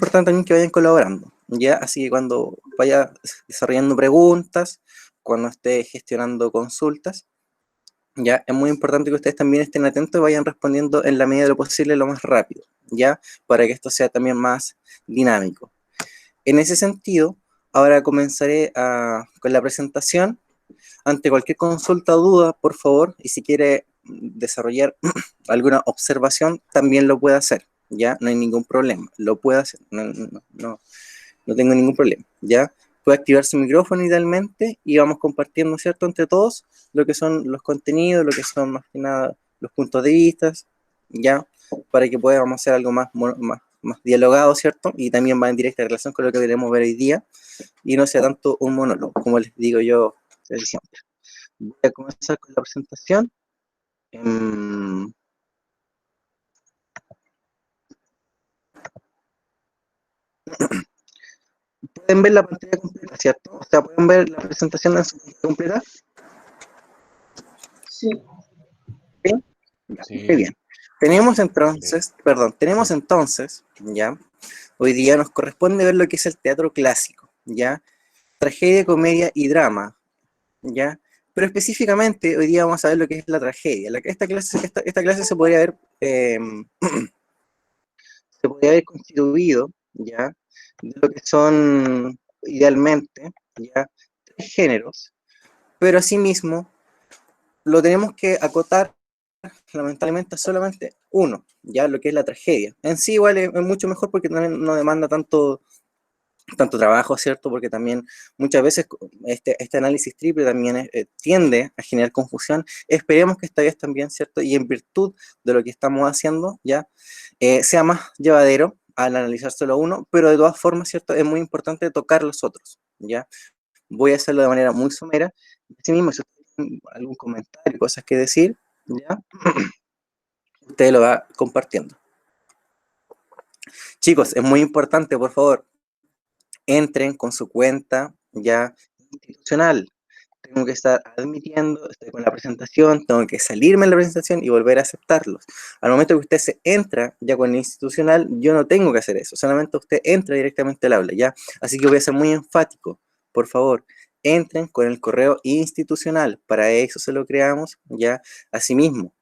importante también que vayan colaborando, ¿ya? Así que cuando vaya desarrollando preguntas, cuando esté gestionando consultas, ya, es muy importante que ustedes también estén atentos y vayan respondiendo en la medida de lo posible lo más rápido, ¿ya? Para que esto sea también más dinámico. En ese sentido, ahora comenzaré con la presentación. Ante cualquier consulta o duda, por favor, y si quiere desarrollar alguna observación, también lo puede hacer, ¿ya? No hay ningún problema, lo puede hacer, no tengo ningún problema, ¿ya? Puede activar su micrófono idealmente y vamos compartiendo, ¿cierto?, entre todos lo que son los contenidos, lo que son más que nada los puntos de vista, ¿ya? Para que podamos hacer algo más dialogado, ¿cierto? Y también va en directa relación con lo que queremos ver hoy día y no sea tanto un monólogo, como les digo yo siempre. Voy a comenzar con la presentación. Pueden ver la pantalla completa, ¿cierto? O sea, pueden ver la presentación en su pantalla completa. Sí. ¿Sí? Sí. Muy bien. Tenemos entonces, ya, hoy día nos corresponde ver lo que es el teatro clásico, ya, tragedia, comedia y drama, ya, pero específicamente hoy día vamos a ver lo que es la tragedia. Esta clase se podría haber constituido, ya, de lo que son idealmente, ya, 3 géneros, pero asimismo lo tenemos que acotar lamentablemente solamente uno, ya, lo que es la tragedia. En sí igual es mucho mejor porque también no demanda tanto trabajo, ¿cierto? Porque también muchas veces este análisis triple también tiende a generar confusión. Esperemos que esta vez también, ¿cierto? Y en virtud de lo que estamos haciendo, ya, sea más llevadero al analizar solo uno, pero de todas formas, ¿cierto? Es muy importante tocar los otros, ¿ya? Voy a hacerlo de manera muy somera. Así mismo, si tienen algún comentario, cosas que decir, ¿ya? Usted lo va compartiendo. Chicos, es muy importante, por favor, entren con su cuenta ya institucional. Tengo que estar admitiendo, estoy con la presentación, tengo que salirme de la presentación y volver a aceptarlos. Al momento que usted se entra ya con el institucional, yo no tengo que hacer eso, solamente usted entra directamente al aula, ¿ya? Así que voy a ser muy enfático, por favor, entren con el correo institucional, para eso se lo creamos, ¿ya? Asimismo,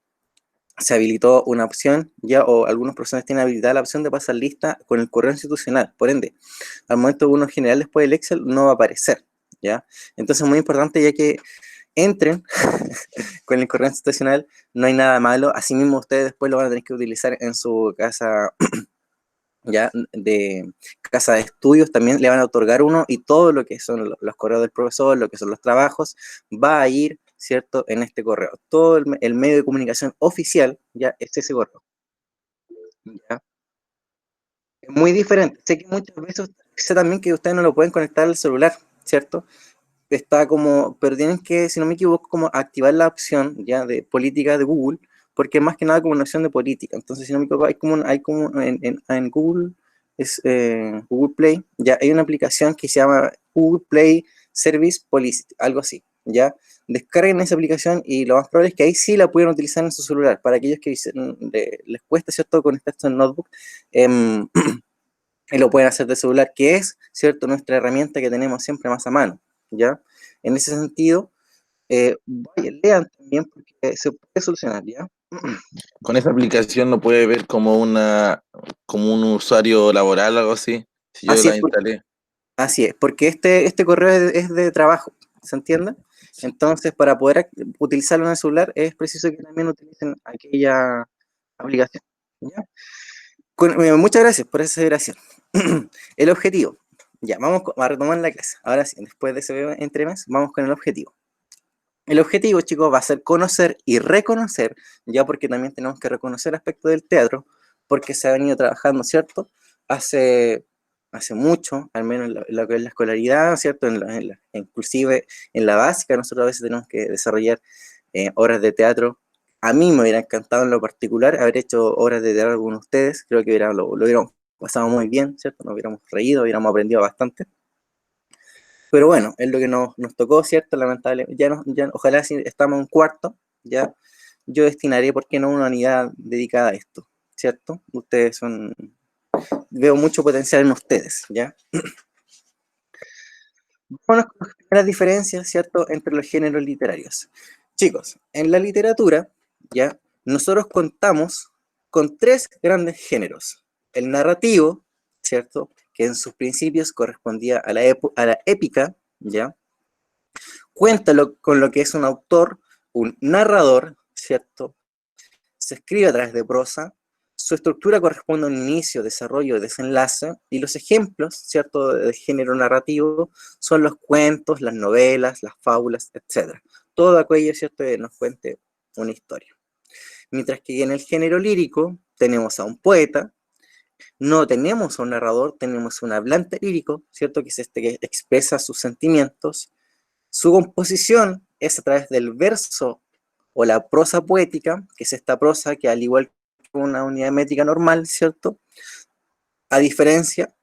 se habilitó una opción, ya, o algunos profesores tienen habilitada la opción de pasar lista con el correo institucional, por ende, al momento de uno generar después el Excel no va a aparecer, ¿ya? Entonces es muy importante ya que entren con el correo institucional, no hay nada malo, asimismo ustedes después lo van a tener que utilizar en su casa, ya, de casa de estudios, también le van a otorgar uno y todo lo que son los correos del profesor, lo que son los trabajos, va a ir, ¿cierto?, en este correo. Todo el medio de comunicación oficial, ya, es ese correo, ¿ya? Es muy diferente. Sé que muchas veces, sé también que ustedes no lo pueden conectar al celular, ¿cierto? Está como, pero tienen que, si no me equivoco, como activar la opción ya de política de Google, porque es más que nada como una opción de política. Entonces, si no me equivoco, hay como en Google, Google Play, ya hay una aplicación que se llama Google Play Service Policy, algo así, ¿ya? Descarguen esa aplicación y lo más probable es que ahí sí la puedan utilizar en su celular. Para aquellos que les cuesta, ¿cierto?, conectarse en notebook, y lo pueden hacer de celular, que es, ¿cierto?, nuestra herramienta que tenemos siempre más a mano, ¿ya? En ese sentido, lean también porque se puede solucionar, ¿ya? Con esa aplicación lo puede ver como un usuario laboral o algo así. Si yo la instalé. Así es, porque este correo es de trabajo, ¿se entiende? Entonces, para poder utilizarlo en el celular, es preciso que también utilicen aquella aplicación, ¿ya? Muchas gracias por esa aseveración. El objetivo. Ya, vamos a retomar la clase. Ahora sí, después de ese entremés, vamos con el objetivo. El objetivo, chicos, va a ser conocer y reconocer, ya, porque también tenemos que reconocer aspectos del teatro, porque se ha venido trabajando, ¿cierto? Hace mucho, al menos en lo que es la escolaridad, ¿cierto? Inclusive en la básica, nosotros a veces tenemos que desarrollar obras de teatro. A mí me hubiera encantado en lo particular haber hecho obras de teatro con ustedes, creo que lo hubiéramos pasado muy bien, ¿cierto? Nos hubiéramos reído, hubiéramos aprendido bastante. Pero bueno, es lo que nos tocó, ¿cierto? Lamentable. Ojalá si estamos en cuarto, ya yo destinaré, ¿por qué no?, una unidad dedicada a esto, ¿cierto? Ustedes son veo mucho potencial en ustedes, ¿ya? Vámonos con las primeras diferencias, ¿cierto?, entre los géneros literarios. Chicos, en la literatura, ¿ya?, nosotros contamos con 3 grandes géneros. El narrativo, ¿cierto?, que en sus principios correspondía a la épica, ¿ya? Cuenta con lo que es un autor, un narrador, ¿cierto? Se escribe a través de prosa, su estructura corresponde a un inicio, desarrollo, desenlace, y los ejemplos, ¿cierto?, de género narrativo son los cuentos, las novelas, las fábulas, etc. Todo aquello, ¿cierto?, que nos cuente una historia. Mientras que en el género lírico tenemos a un poeta, no tenemos a un narrador, tenemos un hablante lírico, ¿cierto?, que es este que expresa sus sentimientos. Su composición es a través del verso o la prosa poética, que es esta prosa que al igual que una unidad métrica normal, ¿cierto?, a diferencia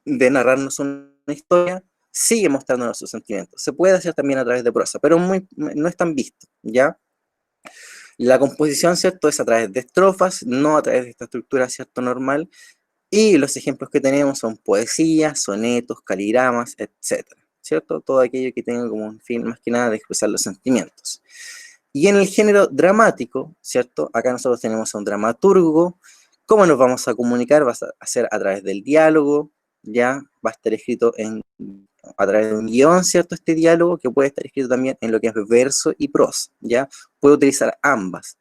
de narrarnos una historia, sigue mostrándonos sus sentimientos. Se puede hacer también a través de prosa, pero no es tan visto, ¿ya? La composición, ¿cierto?, es a través de estrofas, no a través de esta estructura, ¿cierto?, normal, y los ejemplos que tenemos son poesías, sonetos, caligramas, etc., ¿cierto? Todo aquello que tenga como un fin, más que nada, de expresar los sentimientos. Y en el género dramático, ¿cierto? Acá nosotros tenemos a un dramaturgo. ¿Cómo nos vamos a comunicar? Va a ser a través del diálogo, ¿ya? Va a estar escrito a través de un guión, ¿cierto? Este diálogo, que puede estar escrito también en lo que es verso y prosa, ¿ya? Puede utilizar ambas.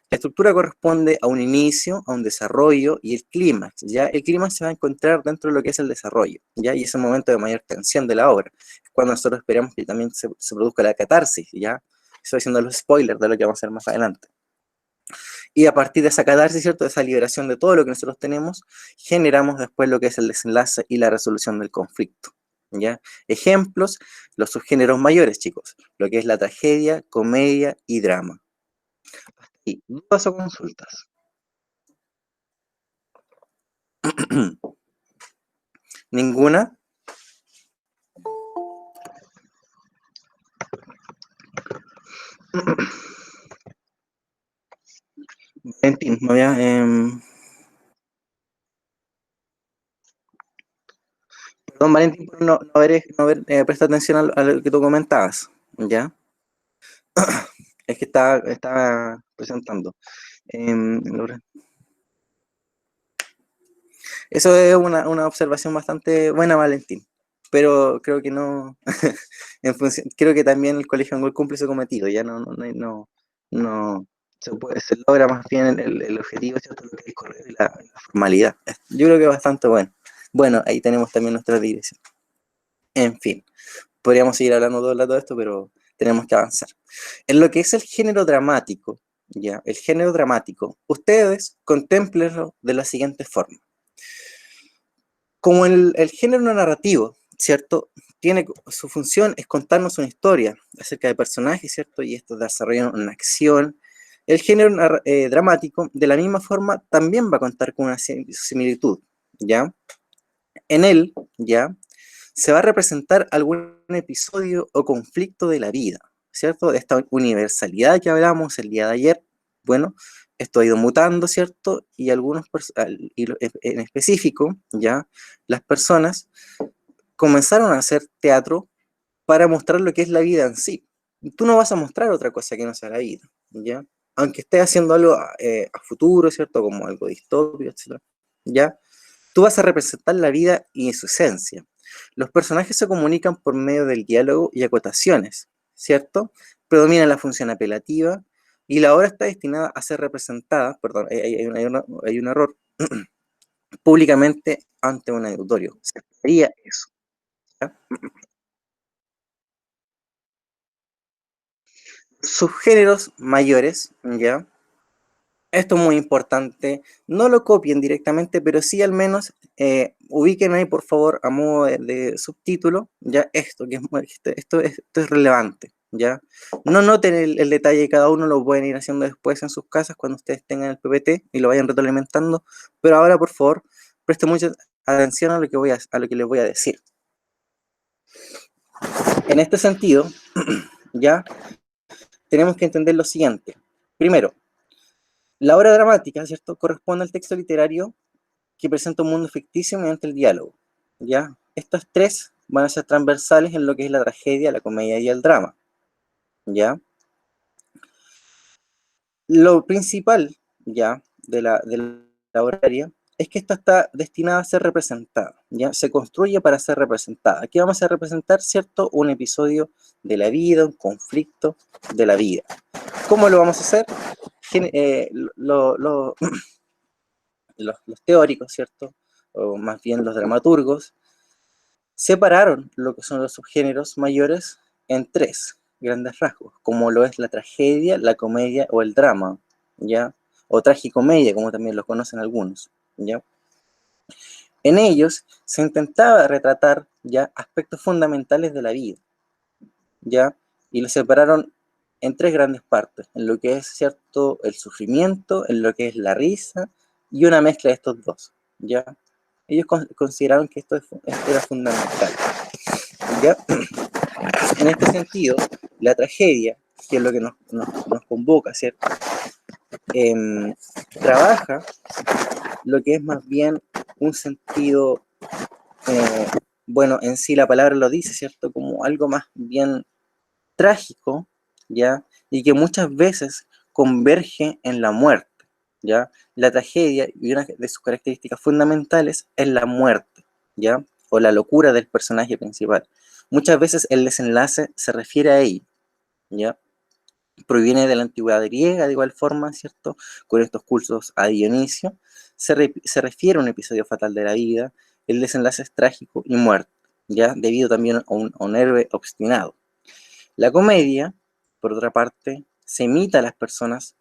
La estructura corresponde a un inicio, a un desarrollo y el clímax, ¿ya? El clímax se va a encontrar dentro de lo que es el desarrollo, ¿ya? Y es el momento de mayor tensión de la obra. Es cuando nosotros esperamos que también se produzca la catarsis, ¿ya? Estoy haciendo los spoilers de lo que vamos a hacer más adelante. Y a partir de esa catarsis, ¿cierto?, de esa liberación de todo lo que nosotros tenemos, generamos después lo que es el desenlace y la resolución del conflicto, ¿ya? Ejemplos, los subgéneros mayores, chicos, lo que es la tragedia, comedia y drama. Y dudas o consultas. ¿Ninguna? Valentín, perdón, Valentín, por no haber prestado atención a lo que tú comentabas, ¿ya? Es que estaba presentando. Eso es una observación bastante buena, Valentín, pero creo que no, creo que también el Colegio Angol cumple su cometido, ya no se logra más bien el objetivo, ¿cierto?, lo que es correr la formalidad. Yo creo que es bastante bueno. Bueno, ahí tenemos también nuestra dirección. En fin, podríamos seguir hablando todo el rato de esto, pero tenemos que avanzar. En lo que es el género dramático, ya, el género dramático, ustedes contemplenlo de la siguiente forma. Como el género narrativo, ¿cierto?, su función es contarnos una historia acerca de personajes, ¿cierto?, y esto desarrolla una acción. El género dramático, de la misma forma, también va a contar con una similitud, ¿ya? En él, ¿ya?, se va a representar algún episodio o conflicto de la vida, ¿cierto? De esta universalidad que hablamos el día de ayer. Bueno, esto ha ido mutando, ¿cierto? Y en específico, ¿ya?, las personas comenzaron a hacer teatro para mostrar lo que es la vida en sí. Tú no vas a mostrar otra cosa que no sea la vida, ¿ya? Aunque estés haciendo algo a futuro, ¿cierto?, como algo distópico, etc., ¿ya? Tú vas a representar la vida y su esencia. Los personajes se comunican por medio del diálogo y acotaciones, ¿cierto? Predomina la función apelativa y la obra está destinada a ser representada, perdón, hay un error, públicamente ante un auditorio. Sería eso, ¿ya? Subgéneros mayores, ¿ya? Esto es muy importante, no lo copien directamente, pero sí al menos ubiquen ahí, por favor, a modo de subtítulo, ya esto, esto es relevante, ¿ya? No noten el detalle, cada uno lo pueden ir haciendo después en sus casas cuando ustedes tengan el PPT y lo vayan retroalimentando, pero ahora, por favor, presten mucha atención a lo que les voy a decir. En este sentido, ya tenemos que entender lo siguiente. Primero, la obra dramática, ¿cierto?, corresponde al texto literario que presenta un mundo ficticio mediante el diálogo, ¿ya? Estos tres van a ser transversales en lo que es la tragedia, la comedia y el drama, ¿ya? Lo principal, ¿ya?, de la oraria es que esta está destinada a ser representada, ¿ya? Se construye para ser representada. Aquí vamos a representar, ¿cierto?, un episodio de la vida, un conflicto de la vida. ¿Cómo lo vamos a hacer? Los teóricos, ¿cierto?, o más bien los dramaturgos, separaron lo que son los subgéneros mayores en tres grandes rasgos, como lo es la tragedia, la comedia o el drama, ¿ya? O tragicomedia, como también lo conocen algunos, ¿ya? En ellos se intentaba retratar ya aspectos fundamentales de la vida, ¿ya? Y lo separaron en tres grandes partes, en lo que es, ¿cierto?, el sufrimiento, en lo que es la risa, y una mezcla de estos dos, ¿ya? Ellos consideraron que esto era fundamental, ¿ya? En este sentido, la tragedia, que es lo que nos convoca, ¿cierto?, trabaja lo que es más bien un sentido, bueno, en sí la palabra lo dice, ¿cierto?, como algo más bien trágico, ¿ya? Y que muchas veces converge en la muerte, ¿ya? La tragedia, y una de sus características fundamentales, es la muerte, ¿ya? O la locura del personaje principal. Muchas veces el desenlace se refiere a ello, ¿ya? Proviene de la antigüedad griega, de igual forma, ¿cierto? Con estos cultos a Dionisio, se refiere a un episodio fatal de la vida, el desenlace es trágico y muerte, ¿ya? Debido también a un héroe obstinado. La comedia, por otra parte, se imita a las personas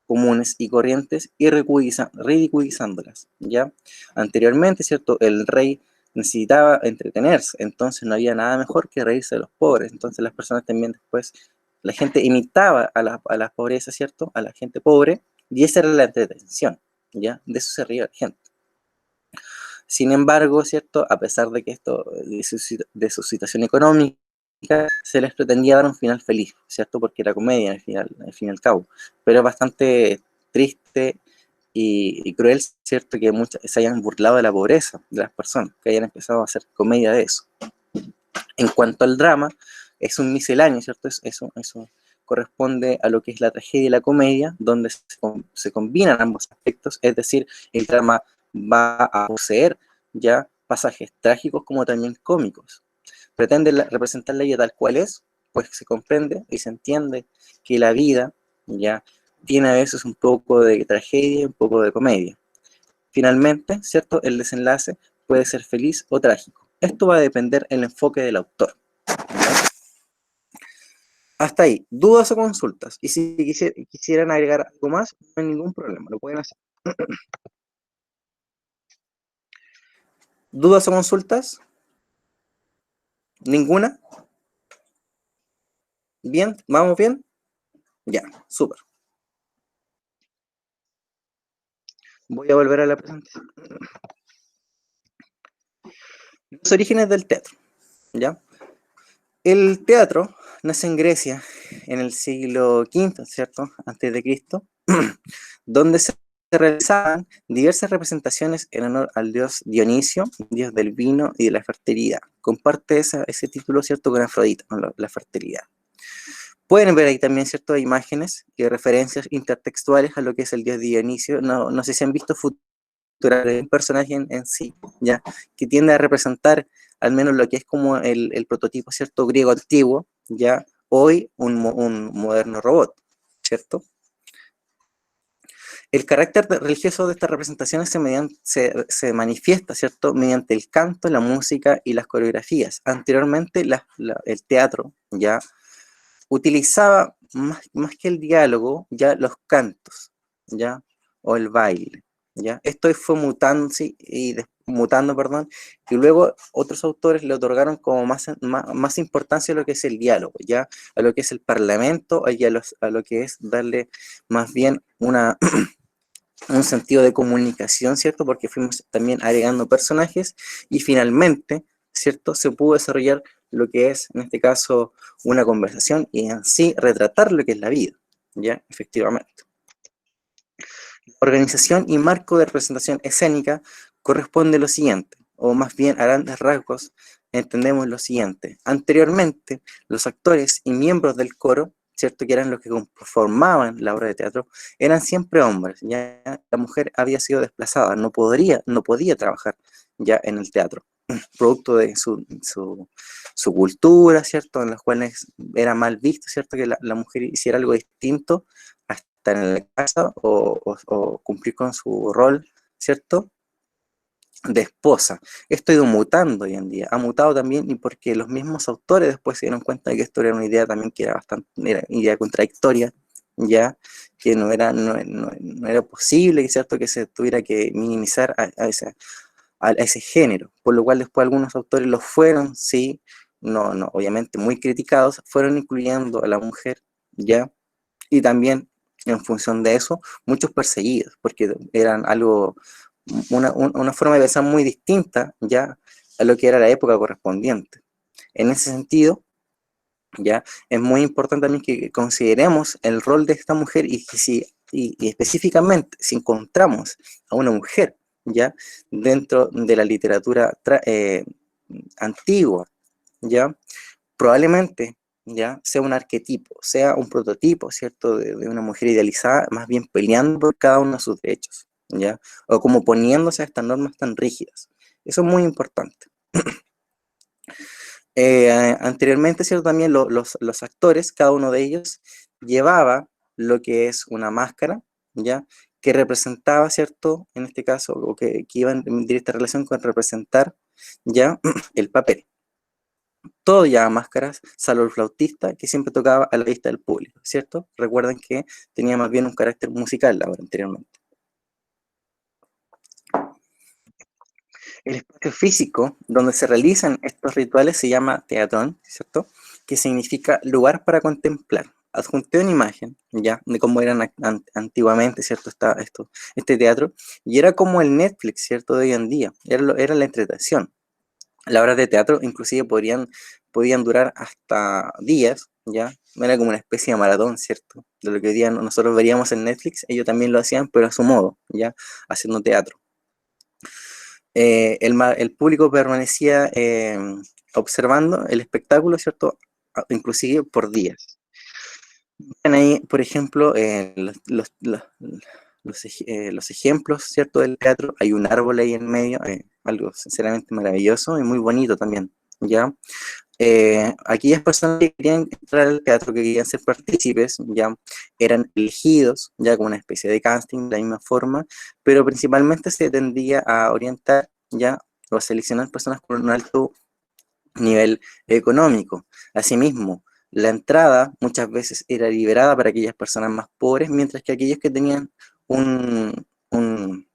comunes y corrientes y ridiculizándolas, ¿ya? Anteriormente, ¿cierto?, el rey necesitaba entretenerse, entonces no había nada mejor que reírse de los pobres, entonces las personas también después, la gente imitaba a la pobreza, ¿cierto?, a la gente pobre, y esa era la entretención, ¿ya? De eso se reía la gente. Sin embargo, ¿cierto?, a pesar de que esto, de su situación económica, se les pretendía dar un final feliz, ¿cierto? Porque era comedia al fin y al cabo. Pero es bastante triste y cruel, ¿cierto?, que muchas se hayan burlado de la pobreza de las personas, que hayan empezado a hacer comedia de eso. En cuanto al drama, es un misceláneo, ¿cierto? Eso corresponde a lo que es la tragedia y la comedia, donde se combinan ambos aspectos, es decir, el drama va a poseer ya pasajes trágicos como también cómicos. Pretende representar la vida tal cual es, pues se comprende y se entiende que la vida ya tiene a veces un poco de tragedia y un poco de comedia. Finalmente, ¿cierto?, el desenlace puede ser feliz o trágico. Esto va a depender del enfoque del autor. Hasta ahí, ¿dudas o consultas? Y si quisieran agregar algo más, no hay ningún problema, lo pueden hacer. ¿Dudas o consultas? ¿Ninguna? ¿Bien? ¿Vamos bien? Ya, súper. Voy a volver a la presentación. Los orígenes del teatro, ¿ya? El teatro nace en Grecia en el siglo V, ¿cierto?, antes de Cristo, donde se realizaban diversas representaciones en honor al dios Dionisio, dios del vino y de la fertilidad. Comparte ese título, ¿cierto?, con Afrodita, con la fertilidad. Pueden ver ahí también, ¿cierto?, imágenes y referencias intertextuales a lo que es el dios Dionisio. No sé si han visto un personaje en sí, ¿ya?, que tiende a representar al menos lo que es como el prototipo, ¿cierto?, griego antiguo, ¿ya? Hoy un moderno robot, ¿cierto? El carácter religioso de estas representaciones se manifiesta, ¿cierto?, mediante el canto, la música y las coreografías. Anteriormente el teatro ya utilizaba más que el diálogo, ya los cantos, ¿ya? O el baile, ¿ya? Esto fue mutando, sí, mutando, perdón, y luego otros autores le otorgaron como más importancia a lo que es el diálogo, ¿ya? A lo que es el parlamento, y a lo que es darle más bien un sentido de comunicación, ¿cierto? Porque fuimos también agregando personajes y finalmente, ¿cierto?, se pudo desarrollar lo que es, en este caso, una conversación y en sí retratar lo que es la vida, ¿ya? Efectivamente. Organización y marco de representación escénica corresponde lo siguiente, o más bien a grandes rasgos entendemos lo siguiente. Anteriormente, los actores y miembros del coro, ¿cierto? Que eran los que conformaban la obra de teatro, eran siempre hombres. Ya la mujer había sido desplazada, no podía trabajar ya en el teatro, producto de su cultura, ¿cierto? En las cuales era mal visto, ¿cierto? Que la mujer hiciera algo distinto a estar en la casa o cumplir con su rol, ¿cierto? De esposa. Esto ha ido mutando hoy en día, ha mutado también y porque los mismos autores después se dieron cuenta de que esto era una idea también que era bastante, era una idea contradictoria, ya que no era posible, ¿cierto? Que se tuviera que minimizar a ese género, por lo cual después algunos autores lo fueron, sí, no, obviamente muy criticados, fueron incluyendo a la mujer, ya, y también en función de eso, muchos perseguidos, porque eran algo, una forma de pensar muy distinta ya a lo que era la época correspondiente. En ese sentido, ya es muy importante también que consideremos el rol de esta mujer y específicamente si encontramos a una mujer ya dentro de la literatura antigua, ya probablemente ya sea un arquetipo, sea un prototipo, ¿cierto? De una mujer idealizada, más bien peleando por cada uno de sus derechos, ¿ya? O como poniéndose a estas normas tan rígidas. Eso es muy importante. Anteriormente, ¿cierto? También los actores, cada uno de ellos, llevaba lo que es una máscara, ¿ya? Que representaba, ¿cierto? En este caso, o que iba en directa relación con representar, ¿ya? El papel. Todo llevaba máscaras, salvo el flautista, que siempre tocaba a la vista del público, ¿cierto? Recuerden que tenía más bien un carácter musical ahora anteriormente. El espacio físico donde se realizan estos rituales se llama teatrón, ¿cierto? Que significa lugar para contemplar. Adjunté una imagen, ya, de cómo eran antiguamente, ¿cierto? Este teatro, y era como el Netflix, ¿cierto? De hoy en día, era la entretención. Las obras de teatro inclusive podían durar hasta días, ¿ya? Era como una especie de maratón, ¿cierto? De lo que hoy día nosotros veríamos en Netflix, ellos también lo hacían, pero a su modo, ¿ya? Haciendo teatro. El público permanecía observando el espectáculo, ¿cierto? Inclusive por días. Ahí, por ejemplo, los ejemplos, ¿cierto? Del teatro, hay un árbol ahí en medio, algo sinceramente maravilloso y muy bonito también, ¿ya? Aquellas personas que querían entrar al teatro, que querían ser partícipes, ya eran elegidos, ya como una especie de casting, de la misma forma, pero principalmente se tendía a orientar, ya, o a seleccionar personas con un alto nivel económico. Asimismo, la entrada muchas veces era liberada para aquellas personas más pobres, mientras que aquellos que tenían un, un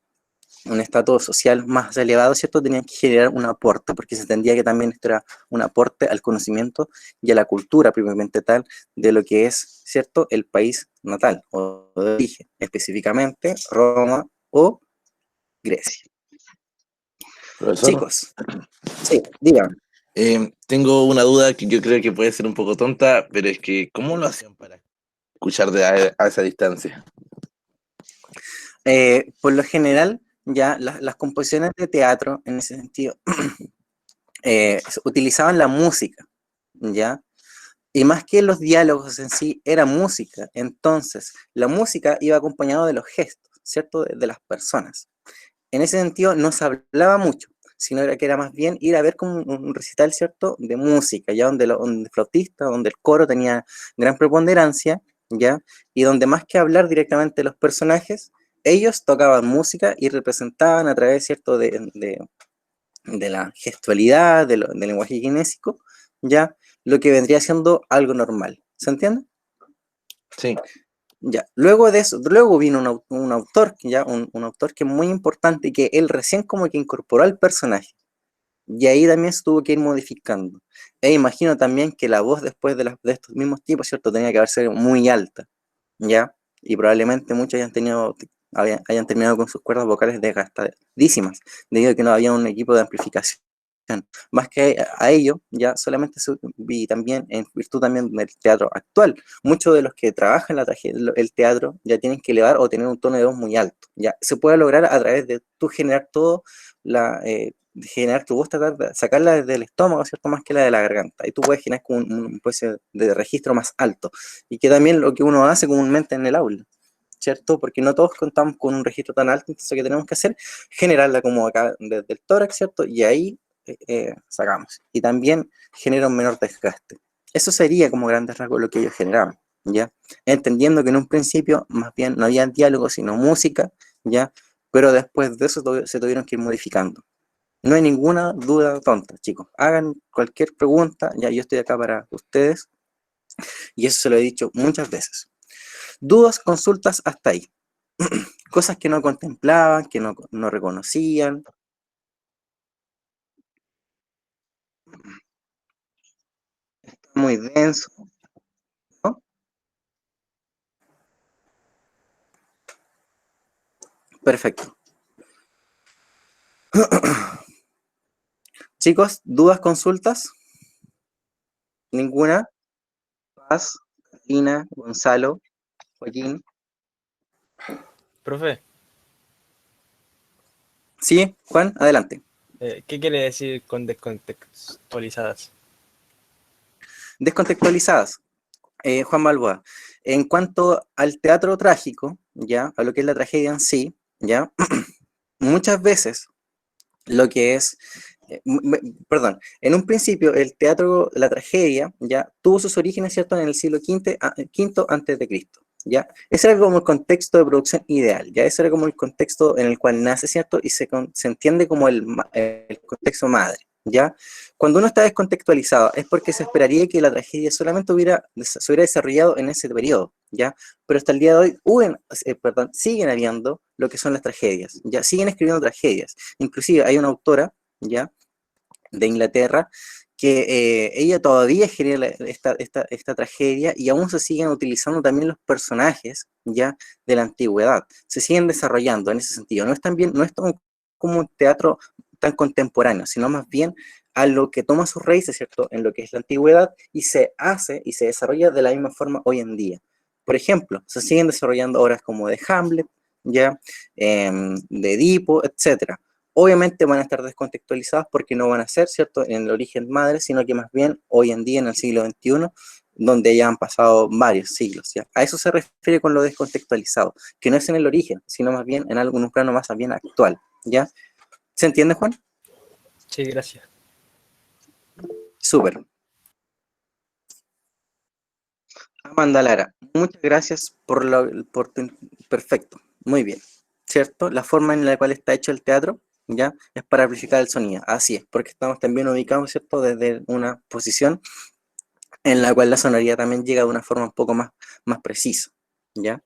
un estatus social más elevado, ¿cierto? Tenían que generar un aporte, porque se entendía que también esto era un aporte al conocimiento y a la cultura propiamente tal de lo que es, ¿cierto? El país natal o de origen, específicamente Roma o Grecia. Profesor, Chicos, sí, digan. tengo una duda que yo creo que puede ser un poco tonta, pero es que, ¿cómo lo hacían para escuchar a esa distancia? Por lo general, ya las composiciones de teatro, en ese sentido, utilizaban la música, ¿ya? Y más que los diálogos en sí, era música. Entonces, la música iba acompañado de los gestos, ¿cierto? De las personas. En ese sentido, no se hablaba mucho, sino que era más bien ir a ver como un recital, ¿cierto? De música, ya donde el flautista, donde el coro tenía gran preponderancia, ¿ya? Y donde más que hablar directamente de los personajes, ellos tocaban música y representaban a través, ¿cierto? De la gestualidad, del lenguaje kinésico, ya lo que vendría siendo algo normal. ¿Se entiende? Sí. Ya. Luego de eso, luego vino un autor, ya, un autor que es muy importante y que él recién como que incorporó al personaje. Y ahí también se tuvo que ir modificando. E imagino también que la voz después de estos mismos tipos, ¿cierto? Tenía que haber sido muy alta, ¿ya? Y probablemente muchos hayan terminado con sus cuerdas vocales desgastadísimas, debido a que no había un equipo de amplificación Más que a ello, ya solamente vi también, en virtud también del teatro actual, muchos de los que trabajan la el teatro ya tienen que elevar o tener un tono de voz muy alto, ya se puede lograr a través de tú generar todo, generar tu voz, tratar de sacarla desde el estómago, ¿cierto? Más que la de la garganta, y tú puedes generar como un de registro más alto, y que también lo que uno hace comúnmente en el aula, ¿cierto? Porque no todos contamos con un registro tan alto, entonces lo que tenemos que hacer, generarla como acá desde el tórax, ¿cierto? Y ahí sacamos. Y también genera un menor desgaste. Eso sería como grandes rasgos lo que ellos generaban, ¿ya? Entendiendo que en un principio más bien no había diálogo, sino música, ¿ya? Pero después de eso se tuvieron que ir modificando. No hay ninguna duda tonta, chicos. Hagan cualquier pregunta, ya yo estoy acá para ustedes, y eso se lo he dicho muchas veces. Dudas, consultas, hasta ahí. Cosas que no contemplaban, que no reconocían. Muy denso, ¿no? Perfecto. Chicos, ¿dudas, consultas? ¿Ninguna? Paz, Catalina, Gonzalo, Joaquín. Profe, Sí, Juan, adelante. ¿qué quiere decir con descontextualizadas? Descontextualizadas. Juan Balboa, en cuanto al teatro trágico, ya, a lo que es la tragedia en sí, ya, muchas veces lo que es, perdón, en un principio el teatro, la tragedia, ya, tuvo sus orígenes, ¿cierto?, en el siglo V antes de Cristo, ya, ese era como el contexto de producción ideal, ya, ese era como el contexto en el cual nace, ¿cierto?, y se entiende como el contexto madre, ya. Cuando uno está descontextualizado es porque se esperaría que la tragedia solamente se hubiera desarrollado en ese periodo, ya, pero hasta el día de hoy siguen habiendo lo que son las tragedias, ya, siguen escribiendo tragedias. Inclusive hay una autora, ya, de Inglaterra, que ella todavía genera esta tragedia y aún se siguen utilizando también los personajes, ya, de la antigüedad. Se siguen desarrollando en ese sentido. No es como un teatro tan contemporáneo, sino más bien a lo que toma sus raíces, ¿cierto?, en lo que es la antigüedad y se hace y se desarrolla de la misma forma hoy en día. Por ejemplo, se siguen desarrollando obras como de Hamlet, ya, de Edipo, etcétera. Obviamente van a estar descontextualizadas porque no van a ser, ¿cierto?, en el origen madre, sino que más bien hoy en día, en el siglo XXI, donde ya han pasado varios siglos, ¿ya? A eso se refiere con lo descontextualizado, que no es en el origen, sino más bien en un plano más bien actual, ¿ya? ¿Se entiende, Juan? Sí, gracias. Súper. Amanda Lara, muchas gracias perfecto, muy bien, ¿cierto? La forma en la cual está hecho el teatro, ¿ya? Es para amplificar el sonido, así es, porque estamos también ubicados, ¿cierto?, desde una posición en la cual la sonoridad también llega de una forma un poco más precisa, ¿ya?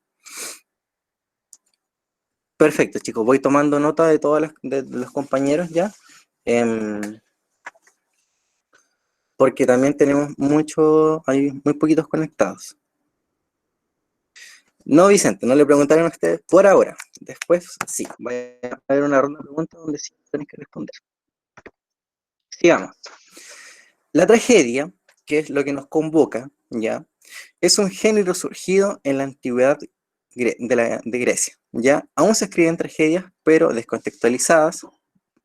Perfecto, chicos, voy tomando nota de todos los compañeros, ¿ya? Porque también tenemos hay muy poquitos conectados. No, Vicente, no le preguntaron a ustedes por ahora. Después, sí, va a haber una ronda de preguntas donde sí tenéis que responder. Sigamos. La tragedia, que es lo que nos convoca, ¿ya? Es un género surgido en la antigüedad de Grecia, ¿ya? Aún se escriben tragedias, pero descontextualizadas,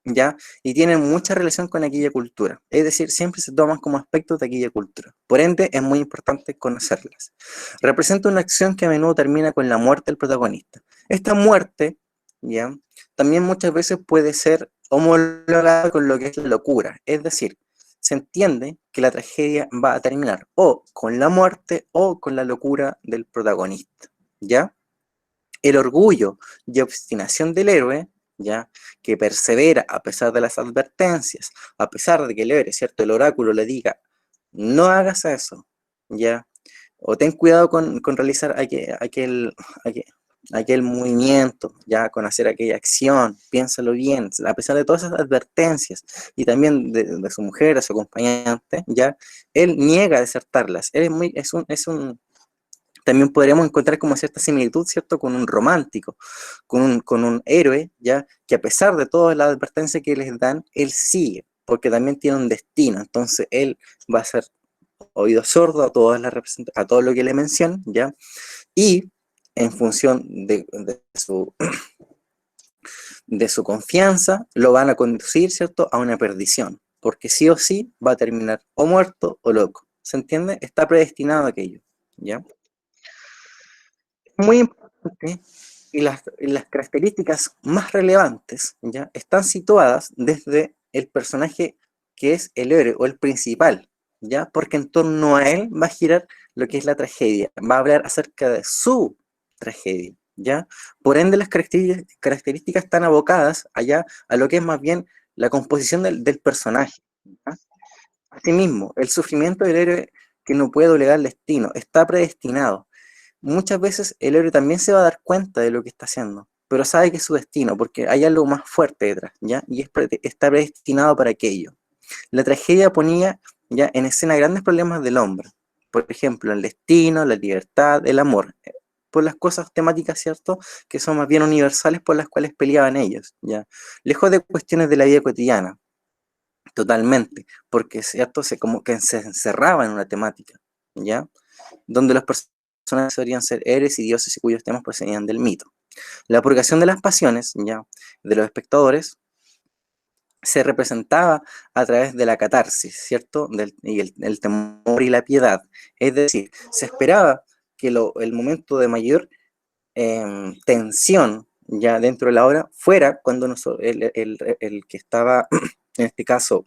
¿ya? Y tienen mucha relación con aquella cultura. Es decir, siempre se toman como aspectos de aquella cultura. Por ende, es muy importante conocerlas. Representa una acción que a menudo termina con la muerte del protagonista. Esta muerte, ¿ya? También muchas veces puede ser homologada con lo que es la locura. Es decir, se entiende que la tragedia va a terminar o con la muerte o con la locura del protagonista, ¿ya? El orgullo y obstinación del héroe, ¿ya?, que persevera a pesar de las advertencias, a pesar de que el héroe, ¿cierto?, el oráculo le diga, no hagas eso, ¿ya? O ten cuidado con realizar aquel movimiento, ya, con hacer aquella acción, piénsalo bien, a pesar de todas esas advertencias, y también de su mujer, de su acompañante, ya, él niega a desertarlas. Él también podríamos encontrar como cierta similitud, ¿cierto?, con un romántico, con un héroe, ya, que a pesar de todas las advertencias que les dan, él sigue, porque también tiene un destino, entonces él va a ser oído sordo a todas las a todo lo que le mencionan, ¿ya? Y en función de su confianza, lo van a conducir, ¿cierto?, a una perdición, porque sí o sí va a terminar o muerto o loco, ¿se entiende? Está predestinado a aquello, ¿ya? Muy importante, y las características más relevantes, ¿ya?, están situadas desde el personaje que es el héroe o el principal, ¿ya? Porque en torno a él va a girar lo que es la tragedia, va a hablar acerca de su tragedia, ¿ya? Por ende, las características están abocadas allá a lo que es más bien la composición del personaje, ¿ya? Asimismo, el sufrimiento del héroe que no puede doblegar el destino está predestinado. Muchas veces el héroe también se va a dar cuenta de lo que está haciendo, pero sabe que es su destino, porque hay algo más fuerte detrás, ¿ya? Y está predestinado para aquello. La tragedia ponía ya en escena grandes problemas del hombre, por ejemplo, el destino, la libertad, el amor, por las cosas temáticas, ¿cierto?, que son más bien universales por las cuales peleaban ellos, ¿ya? Lejos de cuestiones de la vida cotidiana, totalmente, porque, ¿cierto?, como que se encerraba en una temática, ¿ya?, donde los personajes deberían ser héroes y dioses y cuyos temas procedían del mito. La purgación de las pasiones, ya, de los espectadores, se representaba a través de la catarsis, ¿cierto?, y el temor y la piedad. Es decir, se esperaba que el momento de mayor tensión ya dentro de la obra fuera cuando el que estaba, en este caso,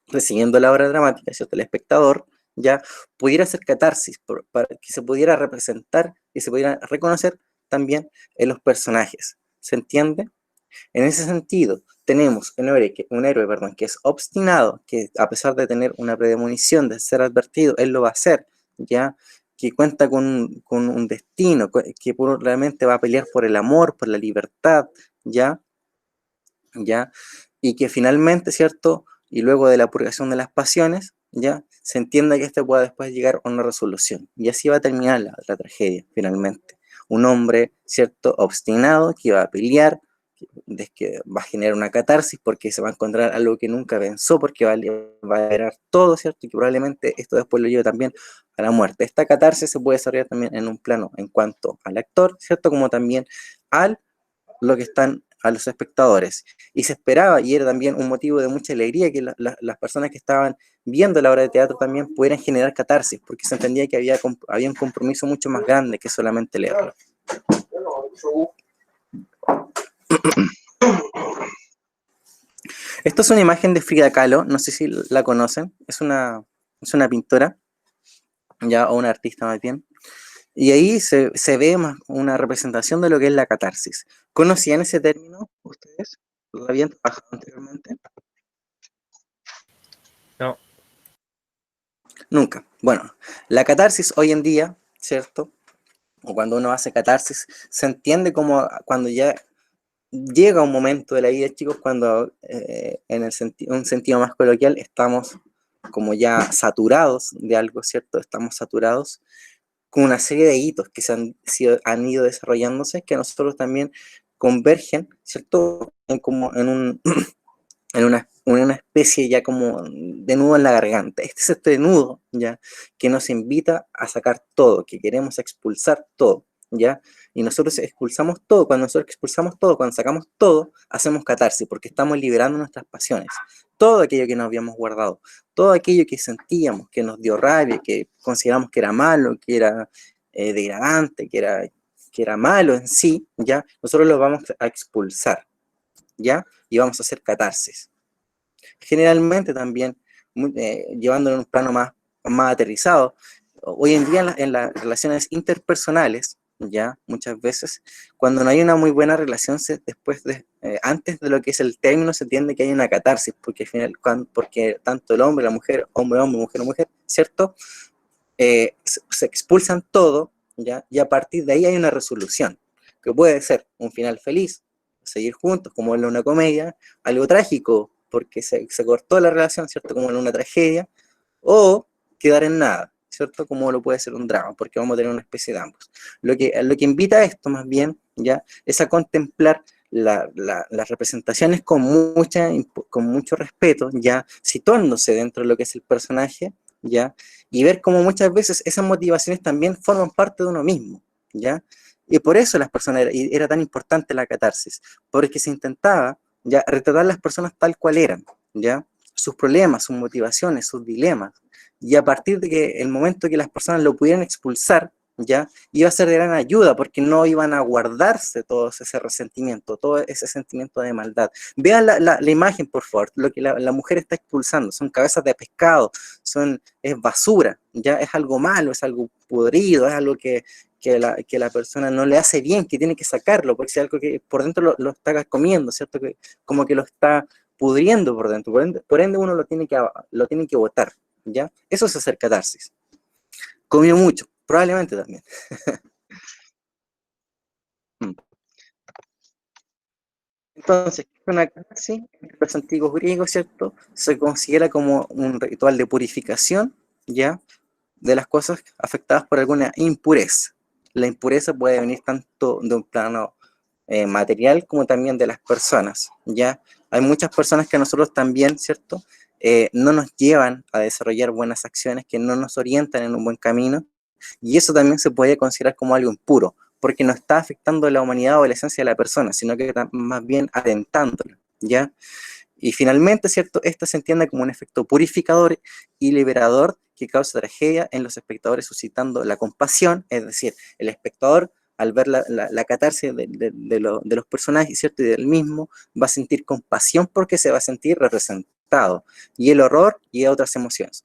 recibiendo la obra dramática, ¿cierto?, el espectador, ya pudiera hacer catarsis, para que se pudiera representar y se pudiera reconocer también en los personajes. ¿Se entiende? En ese sentido, tenemos un héroe, perdón, que es obstinado, que a pesar de tener una premonición de ser advertido, él lo va a hacer, ¿ya? Que cuenta con un destino, que realmente va a pelear por el amor, por la libertad, ¿ya? ¿Ya? Y que finalmente, ¿cierto?, y luego de la purgación de las pasiones, ¿ya?, se entienda que este pueda después llegar a una resolución. Y así va a terminar la tragedia, finalmente. Un hombre, ¿cierto?, obstinado, que va a pelear, que va a generar una catarsis porque se va a encontrar algo que nunca pensó, porque va a liberar todo, ¿cierto?, y que probablemente esto después lo lleve también a la muerte. Esta catarsis se puede desarrollar también en un plano en cuanto al actor, ¿cierto?, como también a los espectadores. Y se esperaba, y era también un motivo de mucha alegría, que las personas que estaban viendo la obra de teatro también pudieran generar catarsis, porque se entendía que había un compromiso mucho más grande que solamente leerlo. Esto es una imagen de Frida Kahlo, no sé si la conocen, es una pintora, ya, o una artista más bien, y ahí se ve más una representación de lo que es la catarsis. ¿Conocían ese término ustedes? ¿Lo habían trabajado anteriormente? No. Nunca. Bueno, la catarsis hoy en día, ¿cierto?, o cuando uno hace catarsis, se entiende como cuando ya llega un momento de la vida, chicos, cuando en un sentido más coloquial estamos como ya saturados de algo, ¿cierto? Estamos saturados con una serie de hitos que han ido desarrollándose, que a nosotros también convergen, ¿cierto?, en una especie ya como de nudo en la garganta. Este es este nudo, ¿ya?, que nos invita a sacar todo, que queremos expulsar todo, ¿ya? Y nosotros expulsamos todo, cuando sacamos todo, hacemos catarsis, porque estamos liberando nuestras pasiones. Todo aquello que nos habíamos guardado, todo aquello que sentíamos, que nos dio rabia, que consideramos que era malo, que era degradante, que era malo en sí, ¿ya? Nosotros lo vamos a expulsar, ¿ya? Y vamos a hacer catarsis. Generalmente también, llevándolo en un plano más aterrizado, hoy en día en las relaciones interpersonales, ya, muchas veces, cuando no hay una muy buena relación, antes de lo que es el término, se entiende que hay una catarsis, porque al final, porque tanto el hombre, la mujer, hombre, mujer, mujer, ¿cierto?, se expulsan todo, ¿ya? Y a partir de ahí hay una resolución, que puede ser un final feliz, seguir juntos, como en una comedia, algo trágico, porque se cortó la relación, ¿cierto?, como en una tragedia, o quedar en nada, ¿cierto?, como lo puede ser un drama, porque vamos a tener una especie de ambos. Lo que invita a esto, más bien, ¿ya?, es a contemplar las representaciones con mucho respeto, ya situándose dentro de lo que es el personaje, ya, y ver cómo muchas veces esas motivaciones también forman parte de uno mismo, ya, y por eso las personas, era tan importante la catarsis, porque se intentaba, ya, retratar a las personas tal cual eran, ya, sus problemas, sus motivaciones, sus dilemas, y a partir de que el momento que las personas lo pudieran expulsar, ya, iba a ser de gran ayuda, porque no iban a guardarse todo ese resentimiento, todo ese sentimiento de maldad. Vean la imagen, por favor, lo que la mujer está expulsando, son cabezas de pescado, es basura, ya, es algo malo, es algo podrido, es algo que la persona no le hace bien, que tiene que sacarlo, porque es algo que por dentro lo está comiendo, ¿cierto? Como que lo está pudriendo por dentro, por ende uno lo tiene que botar, ¿ya? Eso es hacer catarsis. Comió mucho, probablemente también. Entonces, una catarsis, en los antiguos griegos, ¿cierto? Se considera como un ritual de purificación, ¿ya? De las cosas afectadas por alguna impureza. La impureza puede venir tanto de un plano material como también de las personas, ¿ya? Hay muchas personas que a nosotros también, ¿cierto? No nos llevan a desarrollar buenas acciones, que no nos orientan en un buen camino, y eso también se puede considerar como algo impuro, porque no está afectando a la humanidad o a la esencia de la persona, sino que está más bien alentándola, ¿ya? Y finalmente, ¿cierto? Esta se entiende como un efecto purificador y liberador que causa tragedia en los espectadores, suscitando la compasión, es decir, el espectador, al ver la catarsis de los personajes, ¿cierto? Y del mismo, va a sentir compasión porque se va a sentir representado. Y el horror y otras emociones.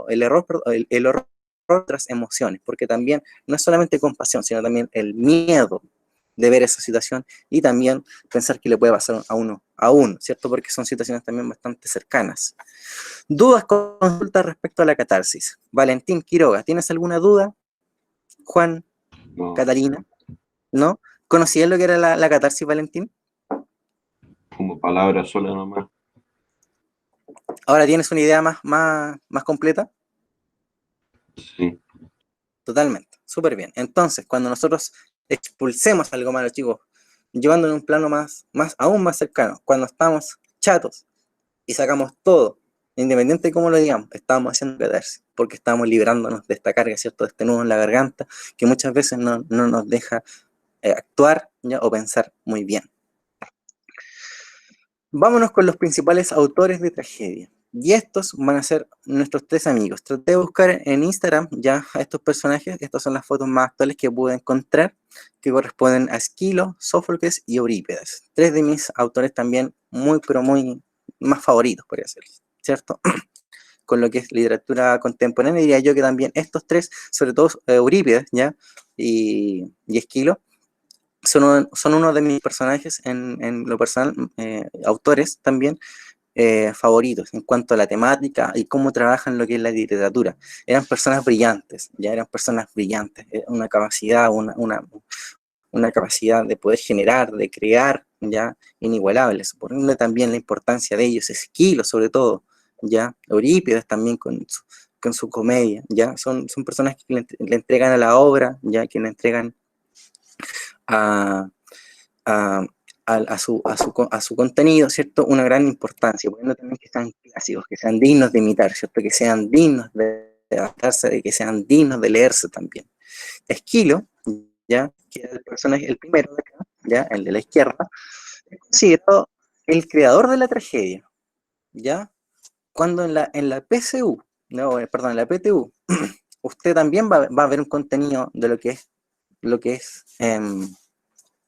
El horror otras emociones, porque también no es solamente compasión, sino también el miedo de ver esa situación y también pensar que le puede pasar a uno, ¿cierto? Porque son situaciones también bastante cercanas. Dudas, consultas respecto a la catarsis. Valentín Quiroga, ¿tienes alguna duda? Juan, No, Catalina, ¿no? ¿Conocías lo que era la catarsis, Valentín? como palabra sola nomás. ¿Ahora tienes una idea más completa? Sí. Totalmente, súper bien. Entonces, cuando nosotros expulsemos algo malo, chicos, llevándolo en un plano aún más cercano, cuando estamos chatos y sacamos todo, independiente de cómo lo digamos, estamos haciendo catarsis, porque estamos librándonos de esta carga, ¿cierto? De este nudo en la garganta, que muchas veces no nos deja actuar, ¿ya? O pensar muy bien. Vámonos con los principales autores de tragedia. Y estos van a ser nuestros tres amigos. Traté de buscar en Instagram ya a estos personajes. Estas son las fotos más actuales que pude encontrar, que corresponden a Esquilo, Sófocles y Eurípides. Tres de mis autores también muy, pero muy más favoritos, podría ser, ¿cierto? Con lo que es literatura contemporánea, diría yo que también estos tres, sobre todo Eurípides, ¿ya? Y Esquilo, son uno de mis personajes en lo personal, autores también, favoritos en cuanto a la temática y cómo trabajan lo que es la literatura. Eran personas brillantes, una capacidad, una capacidad de poder generar, de crear, ya, inigualables. Por ende también la importancia de ellos, Esquilo sobre todo, ya, Eurípides también con su comedia, ya, son personas que le entregan a la obra, ya, que le entregan a su contenido, ¿cierto? Una gran importancia, poniendo también que sean clásicos, que sean dignos de imitar, ¿cierto? Que sean dignos de adaptarse, que sean dignos de leerse también. Esquilo, ¿ya? Que es el personaje, el primero de acá, ¿ya? El de la izquierda, es considerado el creador de la tragedia, ¿ya? Cuando en la PCU, no, perdón, en la PTU, usted también va a ver un contenido de lo que es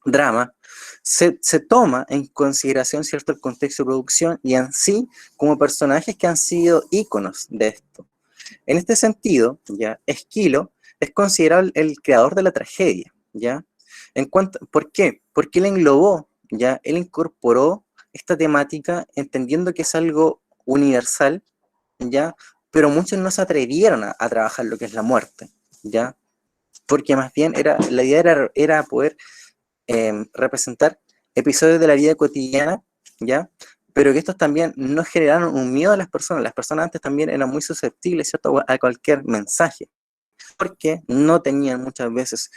drama, se toma en consideración, ¿cierto?, el contexto de producción y en sí como personajes que han sido íconos de esto. En este sentido, ya, Esquilo es considerado el creador de la tragedia, ¿ya? ¿Por qué? Porque él englobó, ¿ya? Él incorporó esta temática entendiendo que es algo universal, ¿ya? Pero muchos no se atrevieron a trabajar lo que es la muerte, ¿ya? Porque más bien la idea era poder representar episodios de la vida cotidiana, ¿ya? Pero que estos también no generaron un miedo a las personas. Las personas antes también eran muy susceptibles, ¿cierto?, a cualquier mensaje, porque no tenían muchas veces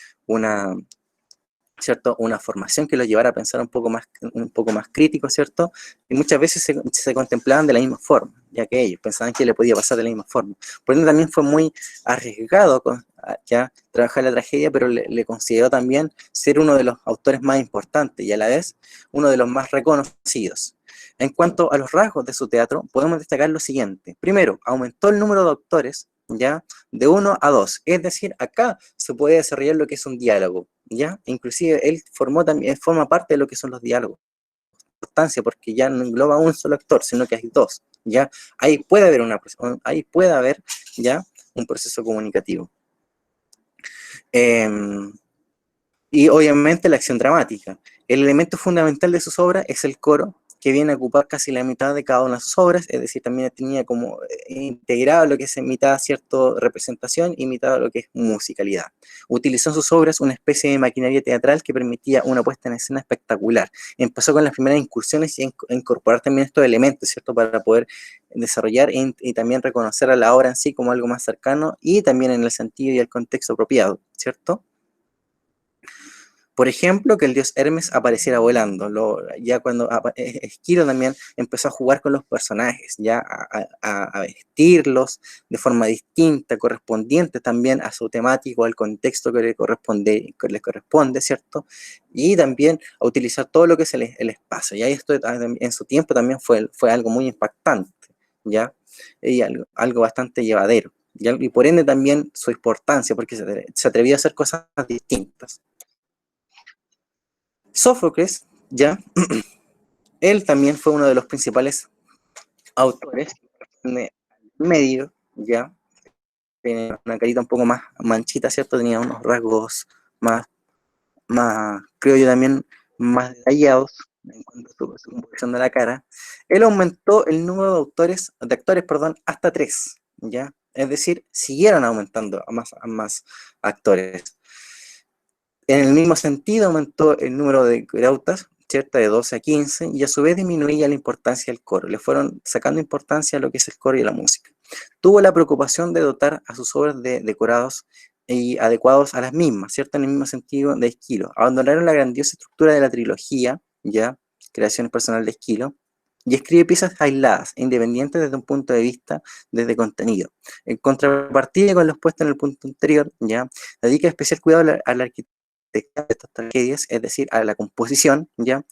¿cierto? Una formación que los llevara a pensar un poco más crítico, ¿cierto? Y muchas veces se contemplaban de la misma forma, ya que ellos pensaban que le podía pasar de la misma forma. Por eso también fue muy arriesgado ya trabajar la tragedia, pero le consideró también ser uno de los autores más importantes y a la vez uno de los más reconocidos. En cuanto a los rasgos de su teatro, podemos destacar lo siguiente. Primero, aumentó el número de autores, ¿ya? De 1 a 2, es decir, acá se puede desarrollar lo que es un diálogo, ¿ya? Inclusive él forma parte de lo que son los diálogos, importancia, porque ya no engloba un solo actor, sino que hay dos, ¿ya? Ahí puede haber ya un proceso comunicativo. Y obviamente la acción dramática. El elemento fundamental de sus obras es el coro, que viene a ocupar casi la mitad de cada una de sus obras, es decir, también tenía como integrado lo que es mitad, cierto, representación y mitad lo que es musicalidad. Utilizó en sus obras una especie de maquinaria teatral que permitía una puesta en escena espectacular. Empezó con las primeras incursiones y a incorporar también estos elementos, ¿cierto?, para poder desarrollar y también reconocer a la obra en sí como algo más cercano y también en el sentido y el contexto apropiado, ¿cierto? Por ejemplo, que el dios Hermes apareciera volando. Ya cuando Esquilo también empezó a jugar con los personajes, ya a vestirlos de forma distinta, correspondiente también a su temático, al contexto que le corresponde, ¿cierto? Y también a utilizar todo lo que es el espacio. Y esto en su tiempo también fue algo muy impactante, ¿ya? Y algo bastante llevadero. ¿Ya? Y por ende también su importancia, porque se atrevió a hacer cosas distintas. Sófocles, ya, él también fue uno de los principales autores medio, ya, tenía una carita un poco más manchita, ¿cierto? Tenía unos rasgos más, creo yo también, más detallados en cuanto a su composición de la cara. Él aumentó el número de actores, hasta 3, ya, es decir, siguieron aumentando a más actores. En el mismo sentido, aumentó el número de grautas, ¿cierto?, de 12 a 15, y a su vez disminuía la importancia del coro. Le fueron sacando importancia a lo que es el coro y la música. Tuvo la preocupación de dotar a sus obras de decorados y adecuados a las mismas, ¿cierto?, en el mismo sentido de Esquilo. Abandonaron la grandiosa estructura de la trilogía, ya, creaciones personales de Esquilo, y escribe piezas aisladas, independientes desde un punto de vista, desde contenido. En contrapartida con los puestos en el punto anterior, ya, dedica especial cuidado a la arquitectura de estas tragedias, es decir, a la composición, ¿ya?,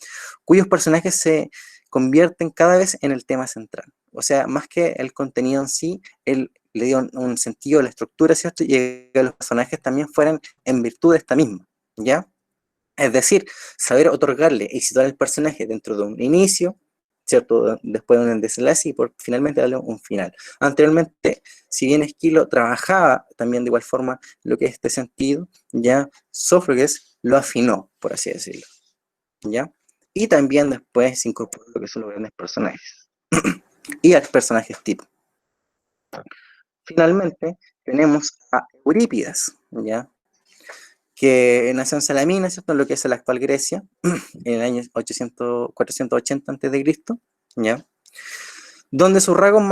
cuyos personajes se convierten cada vez en el tema central. O sea, más que el contenido en sí, él le dio un sentido a la estructura, ¿cierto?, y que los personajes también fueran en virtud de esta misma, ¿ya? Es decir, saber otorgarle y situar al personaje dentro de un inicio, ¿cierto?, después de un desenlace y finalmente darle un final. Anteriormente, si bien Esquilo trabajaba también de igual forma lo que es este sentido, ya Sófocles lo afinó, por así decirlo, ¿ya? Y también después se incorporó lo que son los grandes personajes y a personajes tipo. Finalmente, tenemos a Eurípides, ¿ya?, que nació en Salamina, ¿cierto?, en lo que es la actual Grecia, en el año 480 a.C., ¿ya?, donde sus rasgos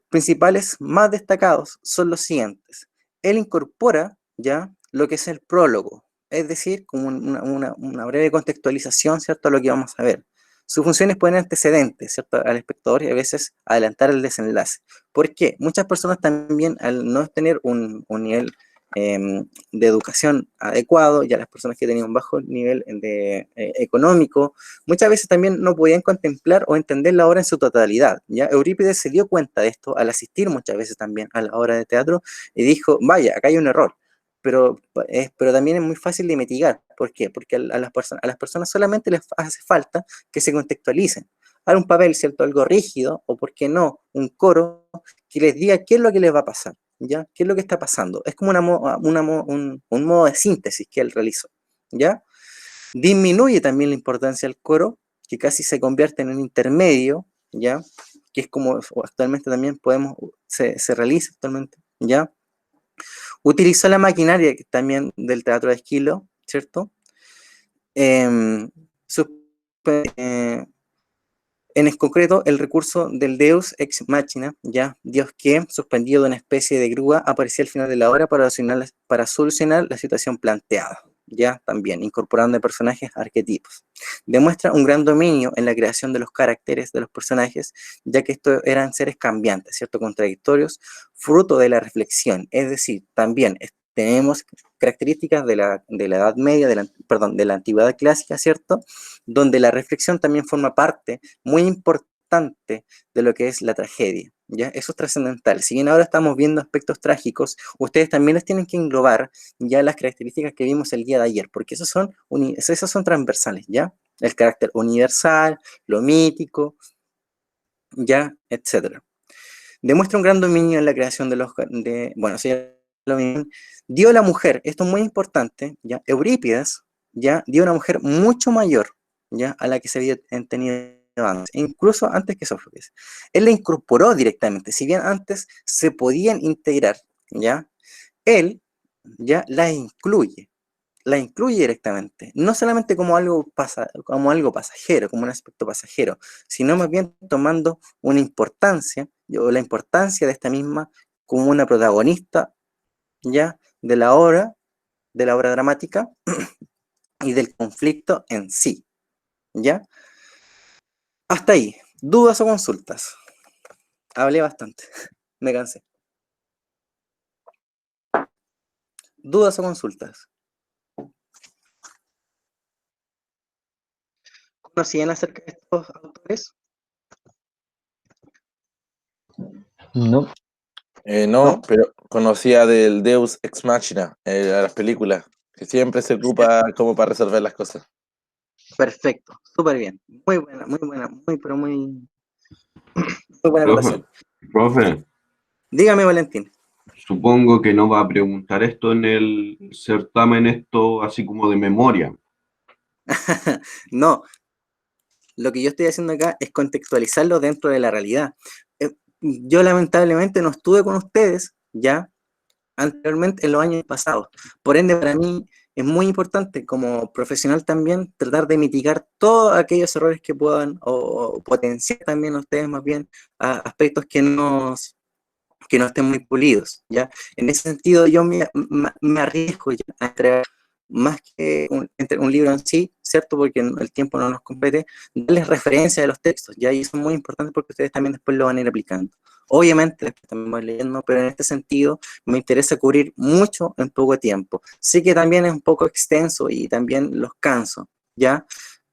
principales más destacados son los siguientes. Él incorpora, ¿ya?, lo que es el prólogo, es decir, como una breve contextualización, ¿cierto?, a lo que vamos a ver. Sus funciones ponen antecedentes, ¿cierto?, al espectador y a veces adelantar el desenlace. ¿Por qué? Muchas personas también, al no tener un nivel de educación adecuado, ya las personas que tenían un bajo nivel económico, muchas veces también no podían contemplar o entender la obra en su totalidad, ¿ya? Eurípides se dio cuenta de esto al asistir muchas veces también a la obra de teatro y dijo, vaya, acá hay un error, pero también es muy fácil de mitigar. ¿Por qué? Porque a las personas solamente les hace falta que se contextualicen. Dar un papel, ¿cierto?, algo rígido, o por qué no, un coro que les diga qué es lo que les va a pasar, ¿ya? ¿Qué es lo que está pasando? Es como un modo de síntesis que él realizó, ¿ya? Disminuye también la importancia del coro, que casi se convierte en un intermedio, ¿ya?, que es como actualmente también se realiza actualmente, ¿ya? Utilizó la maquinaria también del teatro de Esquilo, ¿cierto? En concreto, el recurso del Deus ex machina, ya, Dios que, suspendido de una especie de grúa, aparecía al final de la obra para solucionar la situación planteada, ya también, incorporando personajes arquetipos. Demuestra un gran dominio en la creación de los caracteres de los personajes, ya que estos eran seres cambiantes, ¿cierto? Contradictorios, fruto de la reflexión, es decir, también tenemos características de la Edad Media, perdón, de la Antigüedad Clásica, ¿cierto? Donde la reflexión también forma parte muy importante de lo que es la tragedia, ¿ya? Eso es trascendental. Si bien ahora estamos viendo aspectos trágicos, ustedes también les tienen que englobar ya las características que vimos el día de ayer, porque esas son transversales, ¿ya? El carácter universal, lo mítico, ¿ya? Etcétera. Demuestra un gran dominio en la creación bueno, sí, lo mismo. Dio a la mujer, esto es muy importante, ¿ya? Eurípides, ¿ya? Dio a una mujer mucho mayor, ¿ya? A la que se había tenido antes, incluso antes que Sófocles. Él la incorporó directamente, si bien antes se podían integrar, ¿ya? Él, ¿ya? La incluye directamente, no solamente como algo pasajero, como un aspecto pasajero, sino más bien tomando una importancia, o la importancia de esta misma como una protagonista, ¿ya? De la obra dramática y del conflicto en sí, ¿ya? Hasta ahí, ¿dudas o consultas? Hablé bastante, me cansé. ¿Dudas o consultas? ¿Conocían acerca de estos autores? No, No, ¿No? pero conocía del Deus Ex Machina, las películas, que siempre se ocupa como para resolver las cosas. Perfecto, súper bien. Muy buena, pero muy buena Profe, acotación. profe, Dígame, Valentín. supongo que no va a preguntar esto en el certamen, esto así como de memoria. No, lo que yo estoy haciendo acá es contextualizarlo dentro de la realidad. Yo lamentablemente no estuve con ustedes ya anteriormente en los años pasados. Por ende, para mí es muy importante como profesional también tratar de mitigar todos aquellos errores que puedan o potenciar también a ustedes más bien aspectos que no estén muy pulidos, ¿ya? En ese sentido, yo me arriesgo ya a entregar más que un libro en sí, ¿cierto? Porque el tiempo no nos compete, darles referencia de los textos, ¿ya? Y eso es muy importante porque ustedes también después lo van a ir aplicando. Obviamente, después también voy leyendo, pero en este sentido me interesa cubrir mucho en poco tiempo. Sé que también es un poco extenso y también los canso, ¿ya?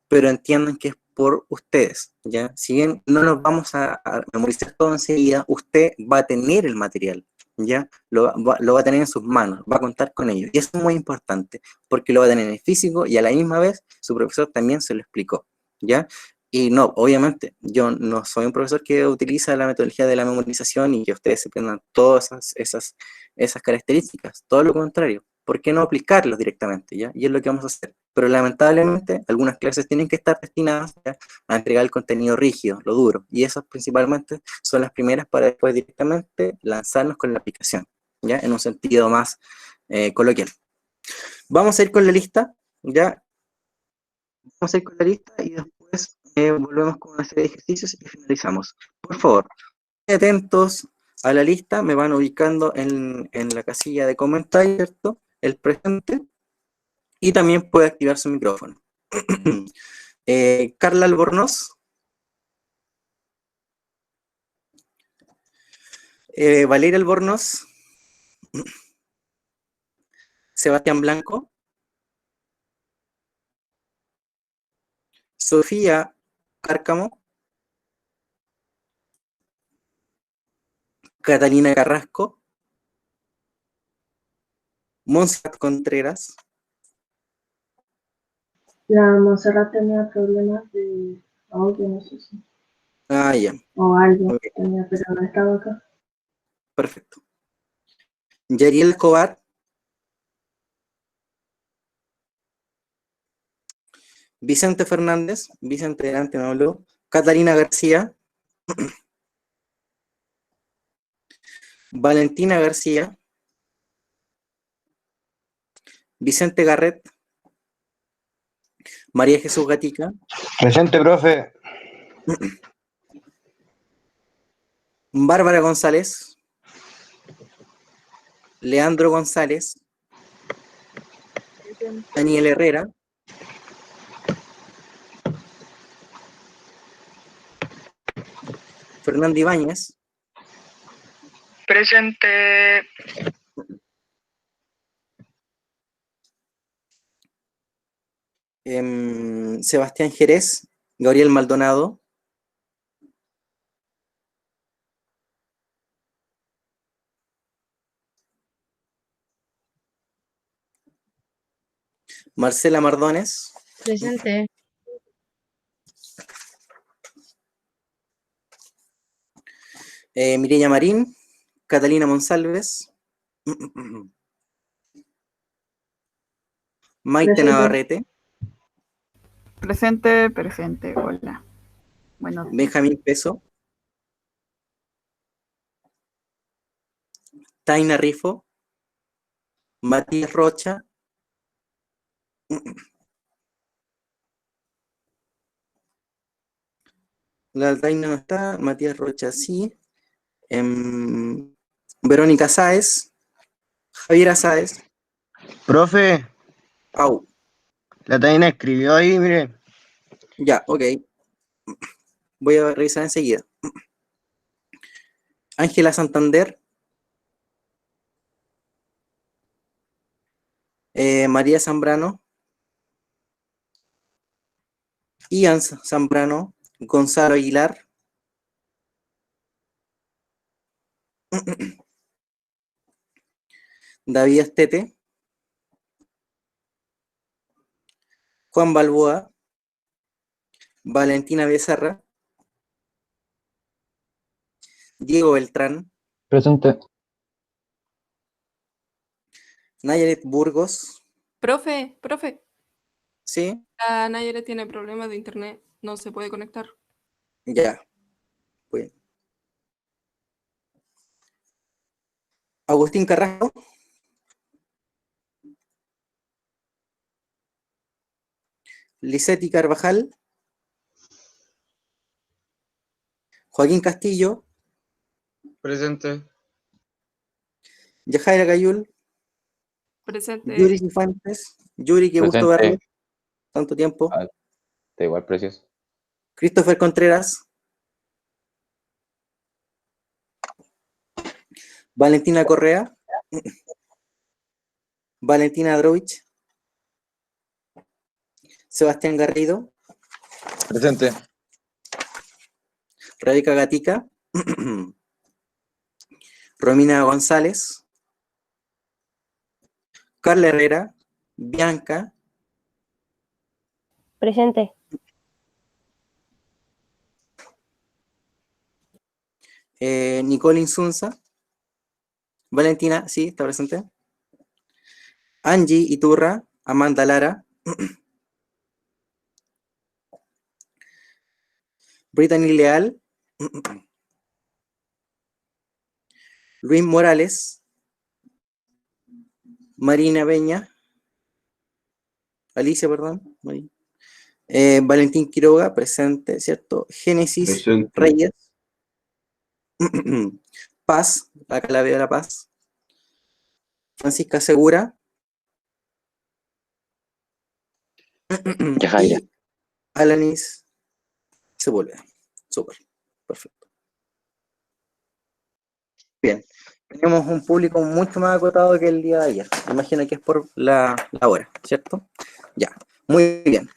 Pero entiendan que es por ustedes, ¿ya? Si bien no nos vamos a memorizar todo enseguida, usted va a tener el material, ¿ya? Lo va a tener en sus manos, va a contar con ello. Y eso es muy importante, porque lo va a tener en físico y a la misma vez su profesor también se lo explicó, ¿ya? Y no, obviamente, yo no soy un profesor que utiliza la metodología de la memorización y que ustedes se aprendan todas esas características, todo lo contrario. ¿Por qué no aplicarlos directamente, ya? Y es lo que vamos a hacer. Pero lamentablemente, algunas clases tienen que estar destinadas, ¿ya?, a entregar el contenido rígido, lo duro. Y esas principalmente son las primeras para después directamente lanzarnos con la aplicación, ¿ya? En un sentido más coloquial. Vamos a ir con la lista, ¿ya? Vamos a ir con la lista y después volvemos con una serie de ejercicios y finalizamos. Por favor, atentos a la lista, me van ubicando en la casilla de comentarios, ¿cierto? El presente, y también puede activar su micrófono. Carla Albornoz, Valeria Albornoz, Sebastián Blanco, Sofía Cárcamo, Catalina Carrasco, Montserrat Contreras, La Montserrat tenía problemas de audio, no sé si. ya, O algo ok, tenía, pero no estaba acá. perfecto. Yariel Escobar, Vicente Fernández, Vicente delante me habló, Catalina García, Valentina García, Vicente Garret, María Jesús Gatica, presente, profe. Bárbara González, Leandro González, Daniel Herrera. Fernando Ibáñez. Presente. Sebastián Jerez. Gabriel Maldonado. Marcela Mardones. Presente. Mireya Marín. Catalina Monsalves. Maite Presente. Navarrete. Presente, presente. Hola. Bueno, Benjamín Peso. Taina Rifo. Matías Rocha. La Taina no está. Matías Rocha sí. Verónica Sáez. Javiera Sáez. Profe, Au. la Taina escribió ahí, mire. Ya, ok. Voy a revisar enseguida. Ángela Santander. María Zambrano. Ian Zambrano. Gonzalo Aguilar. David Estete. Juan Balboa. Valentina Becerra. Diego Beltrán. Presente. Nayaret Burgos. Profe, Sí, la Nayara tiene problemas de internet, no se puede conectar. ya. Pues. Agustín Carrasco. Licetti Carvajal. Joaquín Castillo. Presente. Yajaira Gayul. Presente. Yuri Cifuentes. Yuri, qué gusto Presente. verlo. Tanto tiempo. Ah, da igual, precioso. Christopher Contreras. Valentina Correa. Valentina Drovich. Sebastián Garrido. Presente. Rebeca Gatica. Romina González. Carla Herrera. Bianca. Presente. Nicole Insunza. Valentina, sí, está presente. Angie Iturra. Amanda Lara. Brittany Leal. Luis Morales. Marina Beña. Alicia, perdón. Valentín Quiroga, presente, ¿cierto? Génesis Presente. Reyes. Paz, acá la veo la Paz. Francisca Segura. Yajaira. Y Alanis Sepúlveda. Súper, perfecto. Bien, tenemos un público mucho más acotado que el día de ayer. Imagino que es por la hora, ¿cierto? Ya, muy bien.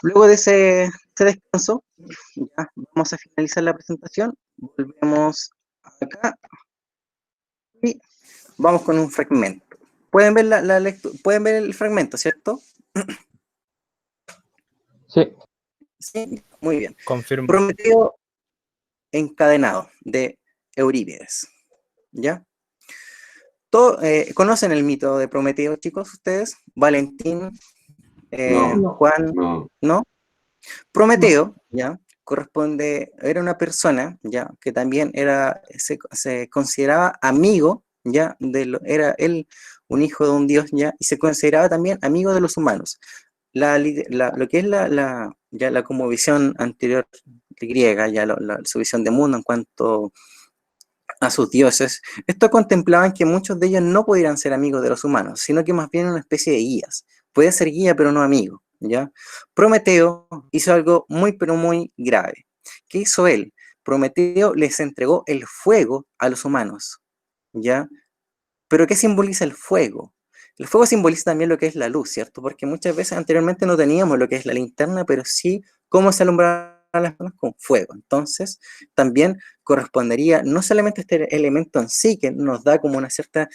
Luego de ese descanso, ya vamos a finalizar la presentación. Volvemos acá y vamos con un fragmento. Pueden ver la lectura, pueden ver el fragmento, ¿cierto? Sí. Sí, muy bien. Confirmo. Prometeo encadenado de Eurípides. ¿Ya? ¿Conocen el mito de Prometeo, chicos, ustedes? Valentín, No. Juan, No. ¿no? Prometeo, ¿ya? Era una persona, ¿ya? Que también se consideraba amigo, ¿ya? Era él un hijo de un dios, ¿ya? Y se consideraba también amigo de los humanos. Lo que es ya la como visión anterior griega, ya su visión de mundo en cuanto a sus dioses, esto contemplaban que muchos de ellos no pudieran ser amigos de los humanos, sino que más bien una especie de guías, Puede ser guía, pero no amigo, ¿ya? Prometeo hizo algo muy, pero muy grave. ¿Qué hizo él? Prometeo les entregó el fuego a los humanos, ¿ya? ¿Pero qué simboliza el fuego? El fuego simboliza también lo que es la luz, ¿cierto? Porque muchas veces anteriormente no teníamos lo que es la linterna, pero sí cómo se alumbraban las personas con fuego. Entonces, también correspondería no solamente este elemento en sí, que nos da como una cierta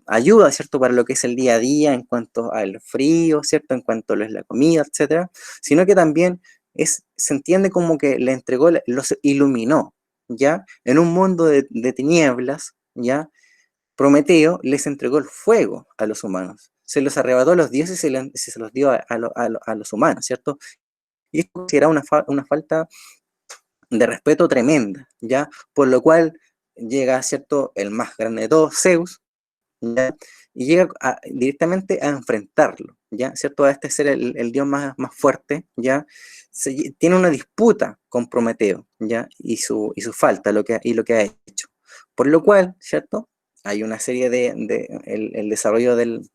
ayuda, ¿cierto? Para lo que es el día a día en cuanto al frío, ¿cierto? En cuanto a lo es la comida, etcétera, sino que también se entiende como que le entregó, los iluminó, ¿ya? En un mundo de tinieblas, ¿ya? Prometeo les entregó el fuego a los humanos, se los arrebató a los dioses y se los dio a los humanos, ¿cierto? Y esto era una falta de respeto tremenda, ¿ya? Por lo cual llega, ¿cierto?, el más grande de todos, Zeus, ¿ya? Y llega directamente a enfrentarlo, ¿ya? ¿Cierto? A este ser el dios más fuerte, ¿ya? Tiene una disputa con Prometeo, ¿ya? Y su falta, lo que ha hecho. Por lo cual, ¿cierto?, hay una serie el desarrollo del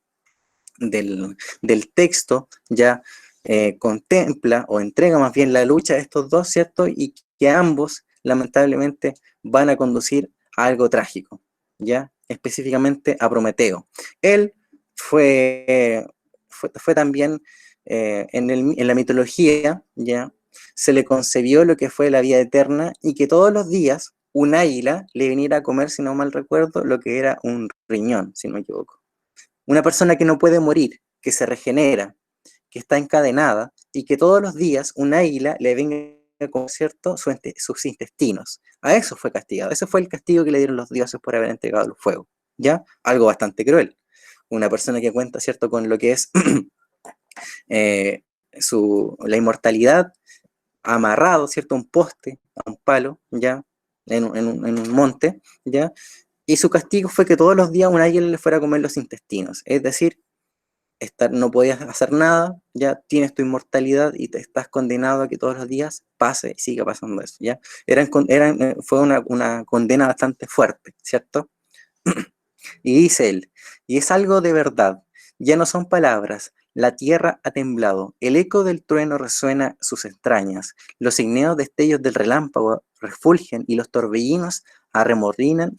texto, ya contempla o entrega más bien la lucha de estos dos, ¿cierto? Y que ambos, lamentablemente, van a conducir a algo trágico, ¿ya? Específicamente a Prometeo. Él fue también, en la mitología, ¿ya? Se le concebió lo que fue la vida eterna y que todos los días un águila le viniera a comer, si no mal recuerdo, lo que era un riñón, si no me equivoco. Una persona que no puede morir, que se regenera, que está encadenada y que todos los días un águila le venga a comer, ¿cierto?, sus intestinos. A eso fue castigado. Ese fue el castigo que le dieron los dioses por haber entregado el fuego, ¿ya? Algo bastante cruel. Una persona que cuenta, ¿cierto?, con lo que es la inmortalidad, amarrado, ¿cierto?, a un poste, a un palo, ¿ya?, en un monte, ¿ya? Y su castigo fue que todos los días un águila le fuera a comer los intestinos. Es decir, no podías hacer nada, ya tienes tu inmortalidad y te estás condenado a que todos los días pase y siga pasando eso, ¿ya? Fue una condena bastante fuerte, ¿cierto? Y dice él, y es algo de verdad, ya no son palabras, la tierra ha temblado, el eco del trueno resuena sus entrañas, los igneos destellos del relámpago refulgen y los torbellinos arremolinan,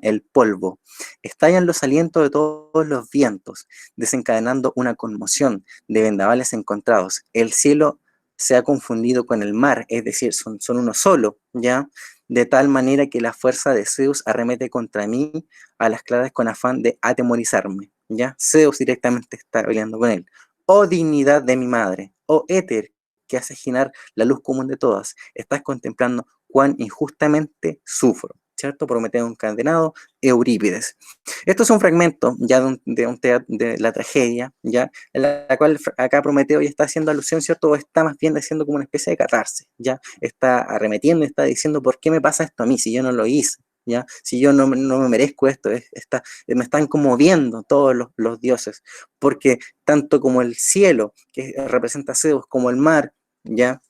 el polvo. Estallan los alientos de todos los vientos, desencadenando una conmoción de vendavales encontrados. El cielo se ha confundido con el mar, es decir, son uno solo, ¿ya? De tal manera que la fuerza de Zeus arremete contra mí a las claras con afán de atemorizarme, ¿ya? Zeus directamente está peleando con él. Oh dignidad de mi madre, oh éter, que hace girar la luz común de todas, estás contemplando cuán injustamente sufro, ¿cierto? Prometeo encadenado, Eurípides. Esto es un fragmento ya de la tragedia, ya, en la cual acá Prometeo ya está haciendo alusión, ¿cierto? O está más bien haciendo como una especie de catarsis, ya, está arremetiendo, está diciendo, ¿por qué me pasa esto a mí si yo no lo hice? ¿Ya? Si yo no me merezco esto, me están conmoviendo todos los dioses, porque tanto como el cielo, que representa a Zeus, como el mar, ¿ya?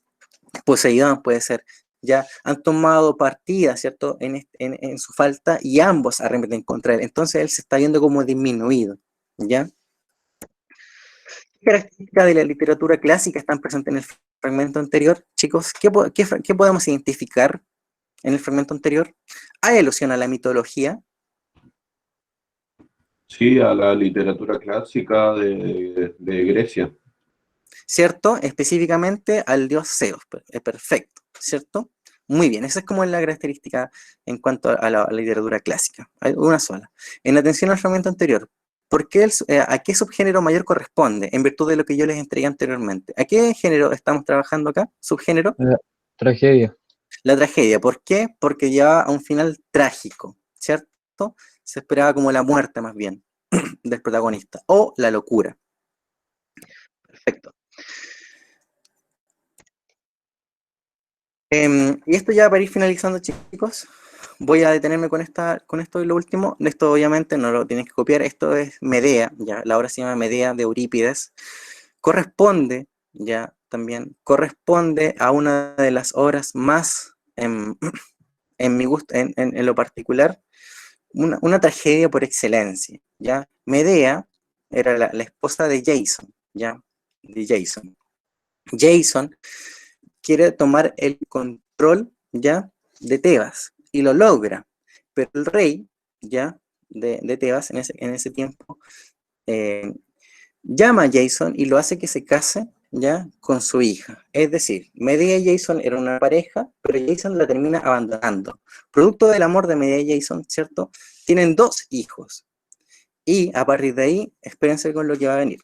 Poseidón puede ser, ya han tomado partida, ¿cierto?, en su falta y ambos arremeten contra él. Entonces él se está viendo como disminuido, ¿ya? ¿Qué características de la literatura clásica están presentes en el fragmento anterior? Chicos, ¿qué podemos identificar en el fragmento anterior? ¿Hay alusión a la mitología? Sí, a la literatura clásica de Grecia. ¿Cierto? Específicamente al dios Zeus. Perfecto, ¿cierto? Muy bien, esa es como la característica en cuanto a la literatura clásica. Hay una sola. En atención al fragmento anterior, ¿a qué subgénero mayor corresponde en virtud de lo que yo les entregué anteriormente? ¿A qué género estamos trabajando acá? ¿Subgénero? Tragedia. La tragedia. ¿Por qué? Porque lleva a un final trágico, ¿cierto? Se esperaba como la muerte más bien del protagonista, o la locura. Perfecto. Y esto ya para ir finalizando, chicos, voy a detenerme con esto y lo último. Esto obviamente no lo tienes que copiar, esto es Medea, ya, la obra se llama Medea de Eurípides. Corresponde a una de las obras más, en mi gusto, en lo particular, una tragedia por excelencia, ¿ya? Medea era la esposa de Jason, ¿ya? De Jason. Jason quiere tomar el control, ¿ya? De Tebas, y lo logra, pero el rey, ¿ya? De Tebas, en ese tiempo, llama a Jason y lo hace que se case, ¿ya? Con su hija. Es decir, Medea y Jason eran una pareja, pero Jason la termina abandonando. Producto del amor de Medea y Jason, ¿cierto? Tienen 2 hijos. Y a partir de ahí, espérense con lo que va a venir.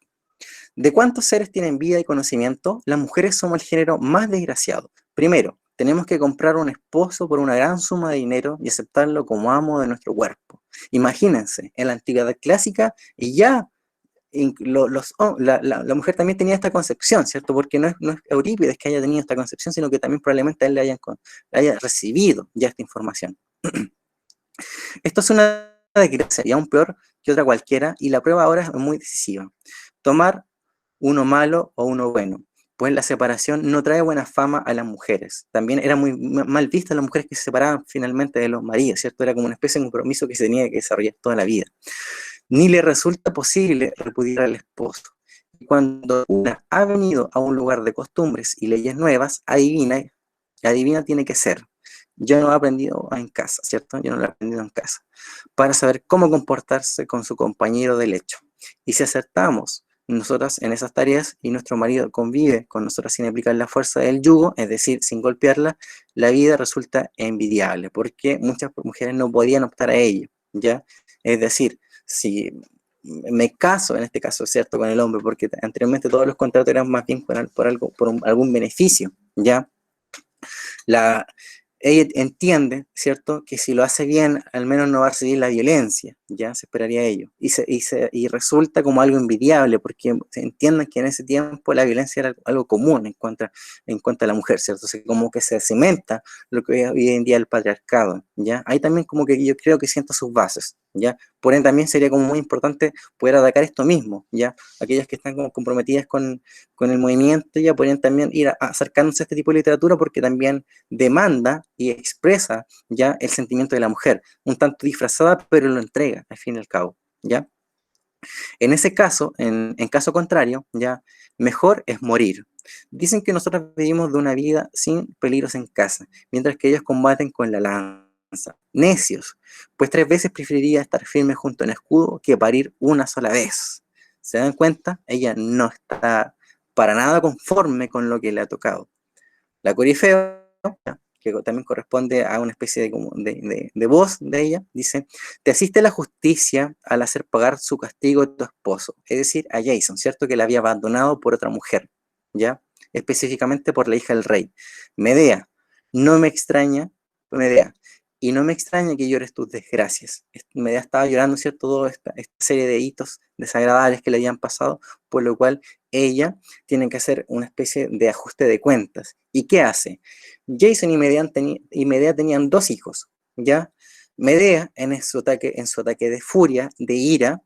¿De cuántos seres tienen vida y conocimiento? Las mujeres somos el género más desgraciado. Primero, tenemos que comprar un esposo por una gran suma de dinero y aceptarlo como amo de nuestro cuerpo. Imagínense, en la antigüedad clásica, y ya la mujer también tenía esta concepción, ¿cierto? Porque no es Eurípides que haya tenido esta concepción, sino que también probablemente él le haya recibido ya esta información. Esto es una desgracia, y aún peor que otra cualquiera, y la prueba ahora es muy decisiva. Tomar uno malo o uno bueno, pues la separación no trae buena fama a las mujeres. También era muy mal vista las mujeres que se separaban finalmente de los maridos, ¿cierto? Era como una especie de compromiso que se tenía que desarrollar toda la vida. Ni le resulta posible repudiar al esposo. Y cuando una ha venido a un lugar de costumbres y leyes nuevas, adivina tiene que ser. Yo no lo he aprendido en casa, ¿cierto? Yo no lo he aprendido en casa. Para saber cómo comportarse con su compañero de lecho. Y si acertamos nosotras en esas tareas y nuestro marido convive con nosotras sin aplicar la fuerza del yugo, es decir, sin golpearla, la vida resulta envidiable, porque muchas mujeres no podían optar a ello, ¿ya? Es decir, si me caso, en este caso, ¿cierto?, con el hombre, porque anteriormente todos los contratos eran más bien por algún beneficio, ¿ya? Ella entiende, ¿cierto?, que si lo hace bien, al menos no va a recibir la violencia, ya se esperaría ello. Y resulta como algo envidiable, porque se entiende que en ese tiempo la violencia era algo común en cuanto a la mujer, ¿cierto? O sea, como que se cimenta lo que hoy en día es el patriarcado, ¿ya? Ahí también como que yo creo que sienta sus bases, ¿ya? Por ende también sería como muy importante poder atacar esto mismo, ¿ya? Aquellas que están como comprometidas con el movimiento ya podrían también ir acercándose a este tipo de literatura, porque también demanda y expresa ya el sentimiento de la mujer, un tanto disfrazada, pero lo entrega al fin y al cabo, ¿ya? En ese caso, en caso contrario, ya, mejor es morir. Dicen que nosotros vivimos de una vida sin peligros en casa, mientras que ellos combaten con la lanza. Necios, pues 3 veces preferiría estar firme junto a un escudo que parir una sola vez. ¿Se dan cuenta? Ella no está para nada conforme con lo que le ha tocado. La Corifeo, que también corresponde a una especie de voz de ella, dice: te asiste la justicia al hacer pagar su castigo a tu esposo, es decir, a Jason, ¿cierto?, que la había abandonado por otra mujer, ¿ya? Específicamente por la hija del rey. Medea, no me extraña, Medea, y no me extraña que llores tus desgracias. Medea estaba llorando, ¿cierto?, toda esta serie de hitos desagradables que le habían pasado, por lo cual ella tiene que hacer una especie de ajuste de cuentas. ¿Y qué hace? Jason y Medea tenían 2 hijos, ¿ya? Medea, en su ataque de furia, de ira,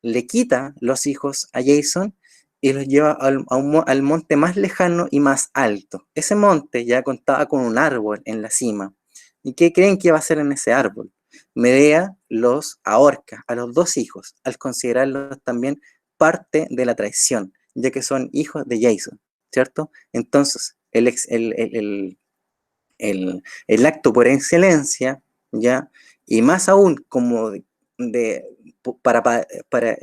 le quita los hijos a Jason y los lleva al monte más lejano y más alto. Ese monte ya contaba con un árbol en la cima. ¿Y qué creen que va a hacer en ese árbol? Medea los ahorca a los 2 hijos, al considerarlos también parte de la traición, ya que son hijos de Jason, ¿cierto? Entonces, el acto por excelencia, ¿ya? Y más aún como es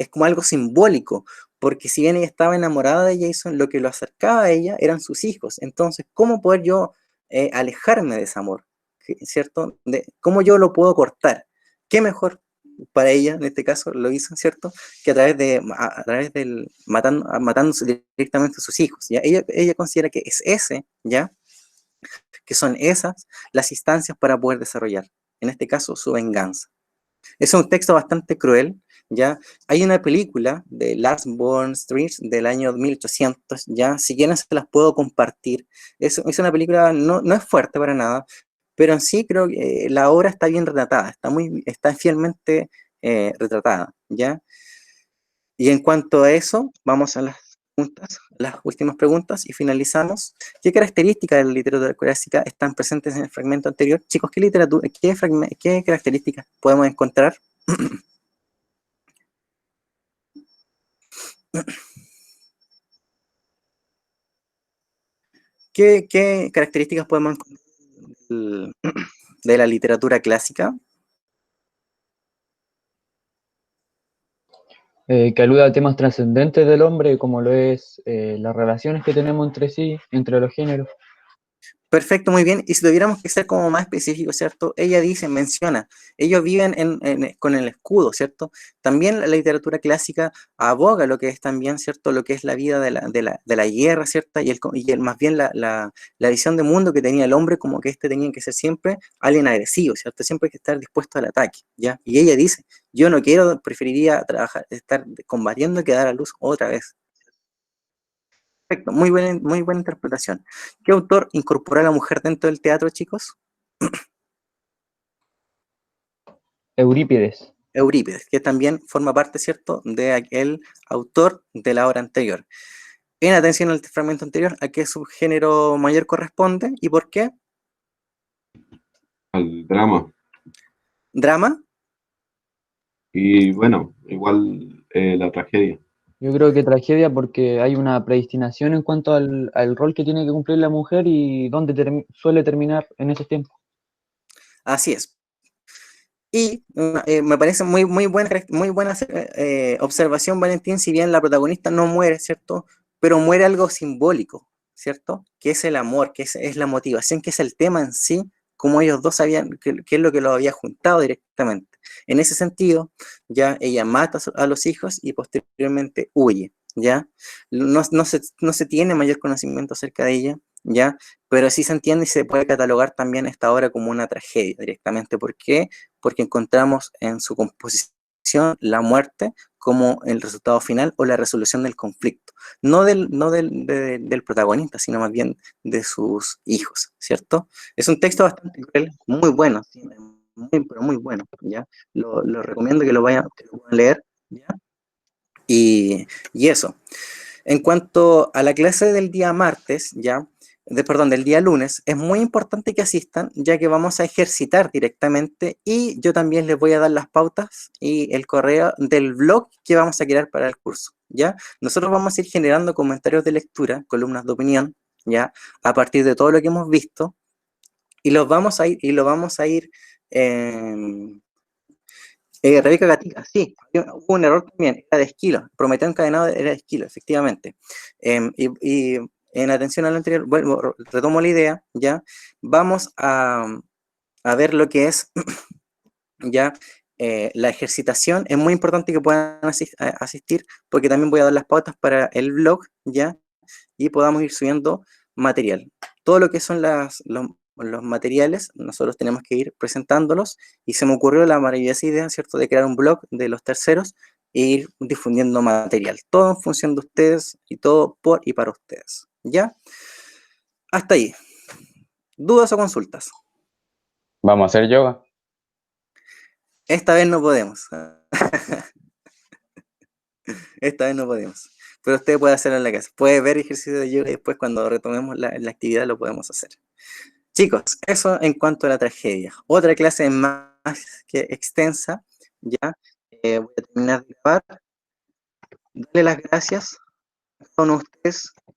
como algo simbólico, porque si bien ella estaba enamorada de Jason, lo que lo acercaba a ella eran sus hijos. Entonces, ¿cómo poder yo alejarme de ese amor? ¿Cierto? ¿Cómo yo lo puedo cortar? ¿Qué mejor para ella, en este caso, lo hizo, ¿cierto?, que a través del matando directamente a sus hijos, ¿ya? Ella considera que es ese, ¿ya?, que son esas las instancias para poder desarrollar, en este caso, su venganza. Es un texto bastante cruel, ¿ya? Hay una película de Lars von Trier del año 1800, ¿ya? Si quieren se las puedo compartir. Es una película, no es fuerte para nada, pero en sí creo que la obra está bien retratada, está fielmente retratada, ¿ya? Y en cuanto a eso, vamos a las últimas preguntas y finalizamos. ¿Qué características de la literatura clásica están presentes en el fragmento anterior? Chicos, ¿qué características podemos encontrar? ¿Qué características podemos encontrar de la literatura clásica? Que alude a temas trascendentes del hombre, como lo es las relaciones que tenemos entre sí, entre los géneros. Perfecto, muy bien. Y si tuviéramos que ser como más específicos, ¿cierto? Ella dice, menciona, ellos viven con el escudo, ¿cierto? También la literatura clásica aboga lo que es también, ¿cierto? Lo que es la vida de la guerra, ¿cierto? Más bien la visión de mundo que tenía el hombre, como que tenía que ser siempre alguien agresivo, ¿cierto? Siempre hay que estar dispuesto al ataque, ¿ya? Y ella dice, yo no quiero, preferiría estar combatiendo que dar a luz otra vez. Perfecto, muy buena interpretación. ¿Qué autor incorporó a la mujer dentro del teatro, chicos? Eurípides. Eurípides, que también forma parte, ¿cierto?, de aquel autor de la obra anterior. En atención al fragmento anterior, ¿a qué subgénero mayor corresponde y por qué? Al drama. ¿Drama? Y bueno, igual la tragedia. Yo creo que tragedia porque hay una predestinación en cuanto al rol que tiene que cumplir la mujer y dónde suele terminar en ese tiempo. Así es. Y me parece muy buena observación, Valentín, si bien la protagonista no muere, ¿cierto? Pero muere algo simbólico, ¿cierto? Que es el amor, que es la motivación, que es el tema en sí, como ellos dos sabían que es lo que los había juntado directamente. En ese sentido, ya ella mata a los hijos y posteriormente huye, ¿ya? No se tiene mayor conocimiento acerca de ella, ¿ya? Pero sí se entiende y se puede catalogar también esta obra como una tragedia directamente. ¿Por qué? Porque encontramos en su composición la muerte como el resultado final o la resolución del conflicto, no del protagonista, sino más bien de sus hijos, ¿cierto? Es un texto bastante cruel, muy bueno, ¿sí? Pero muy bueno, ¿ya? Lo recomiendo que lo puedan leer, ¿ya? Y eso. En cuanto a la clase del día martes, del día lunes, es muy importante que asistan, ya que vamos a ejercitar directamente y yo también les voy a dar las pautas y el correo del blog que vamos a crear para el curso, ¿ya? Nosotros vamos a ir generando comentarios de lectura, columnas de opinión, ¿ya? A partir de todo lo que hemos visto y lo vamos a ir Rebeca Gatica, sí, hubo un error también, era de Esquilo, Prometeo encadenado era de Esquilo, efectivamente. Y en atención a lo anterior, bueno, retomo la idea, ¿ya? Vamos a ver lo que es, ¿ya? La ejercitación. Es muy importante que puedan asistir, porque también voy a dar las pautas para el blog, ¿ya? Y podamos ir subiendo material. Todo lo que son los materiales, nosotros tenemos que ir presentándolos, y se me ocurrió la maravillosa idea, ¿cierto?, de crear un blog de los terceros e ir difundiendo material, todo en función de ustedes y todo por y para ustedes, ¿ya? Hasta ahí. ¿Dudas o consultas? Vamos a hacer yoga. Esta vez no podemos. Esta vez no podemos. Pero usted puede hacerlo en la casa. Puede ver ejercicio de yoga y después cuando retomemos la actividad lo podemos hacer. Chicos, eso en cuanto a la tragedia. Otra clase más que extensa, ya. Voy a terminar de grabar. Darle las gracias a uno de ustedes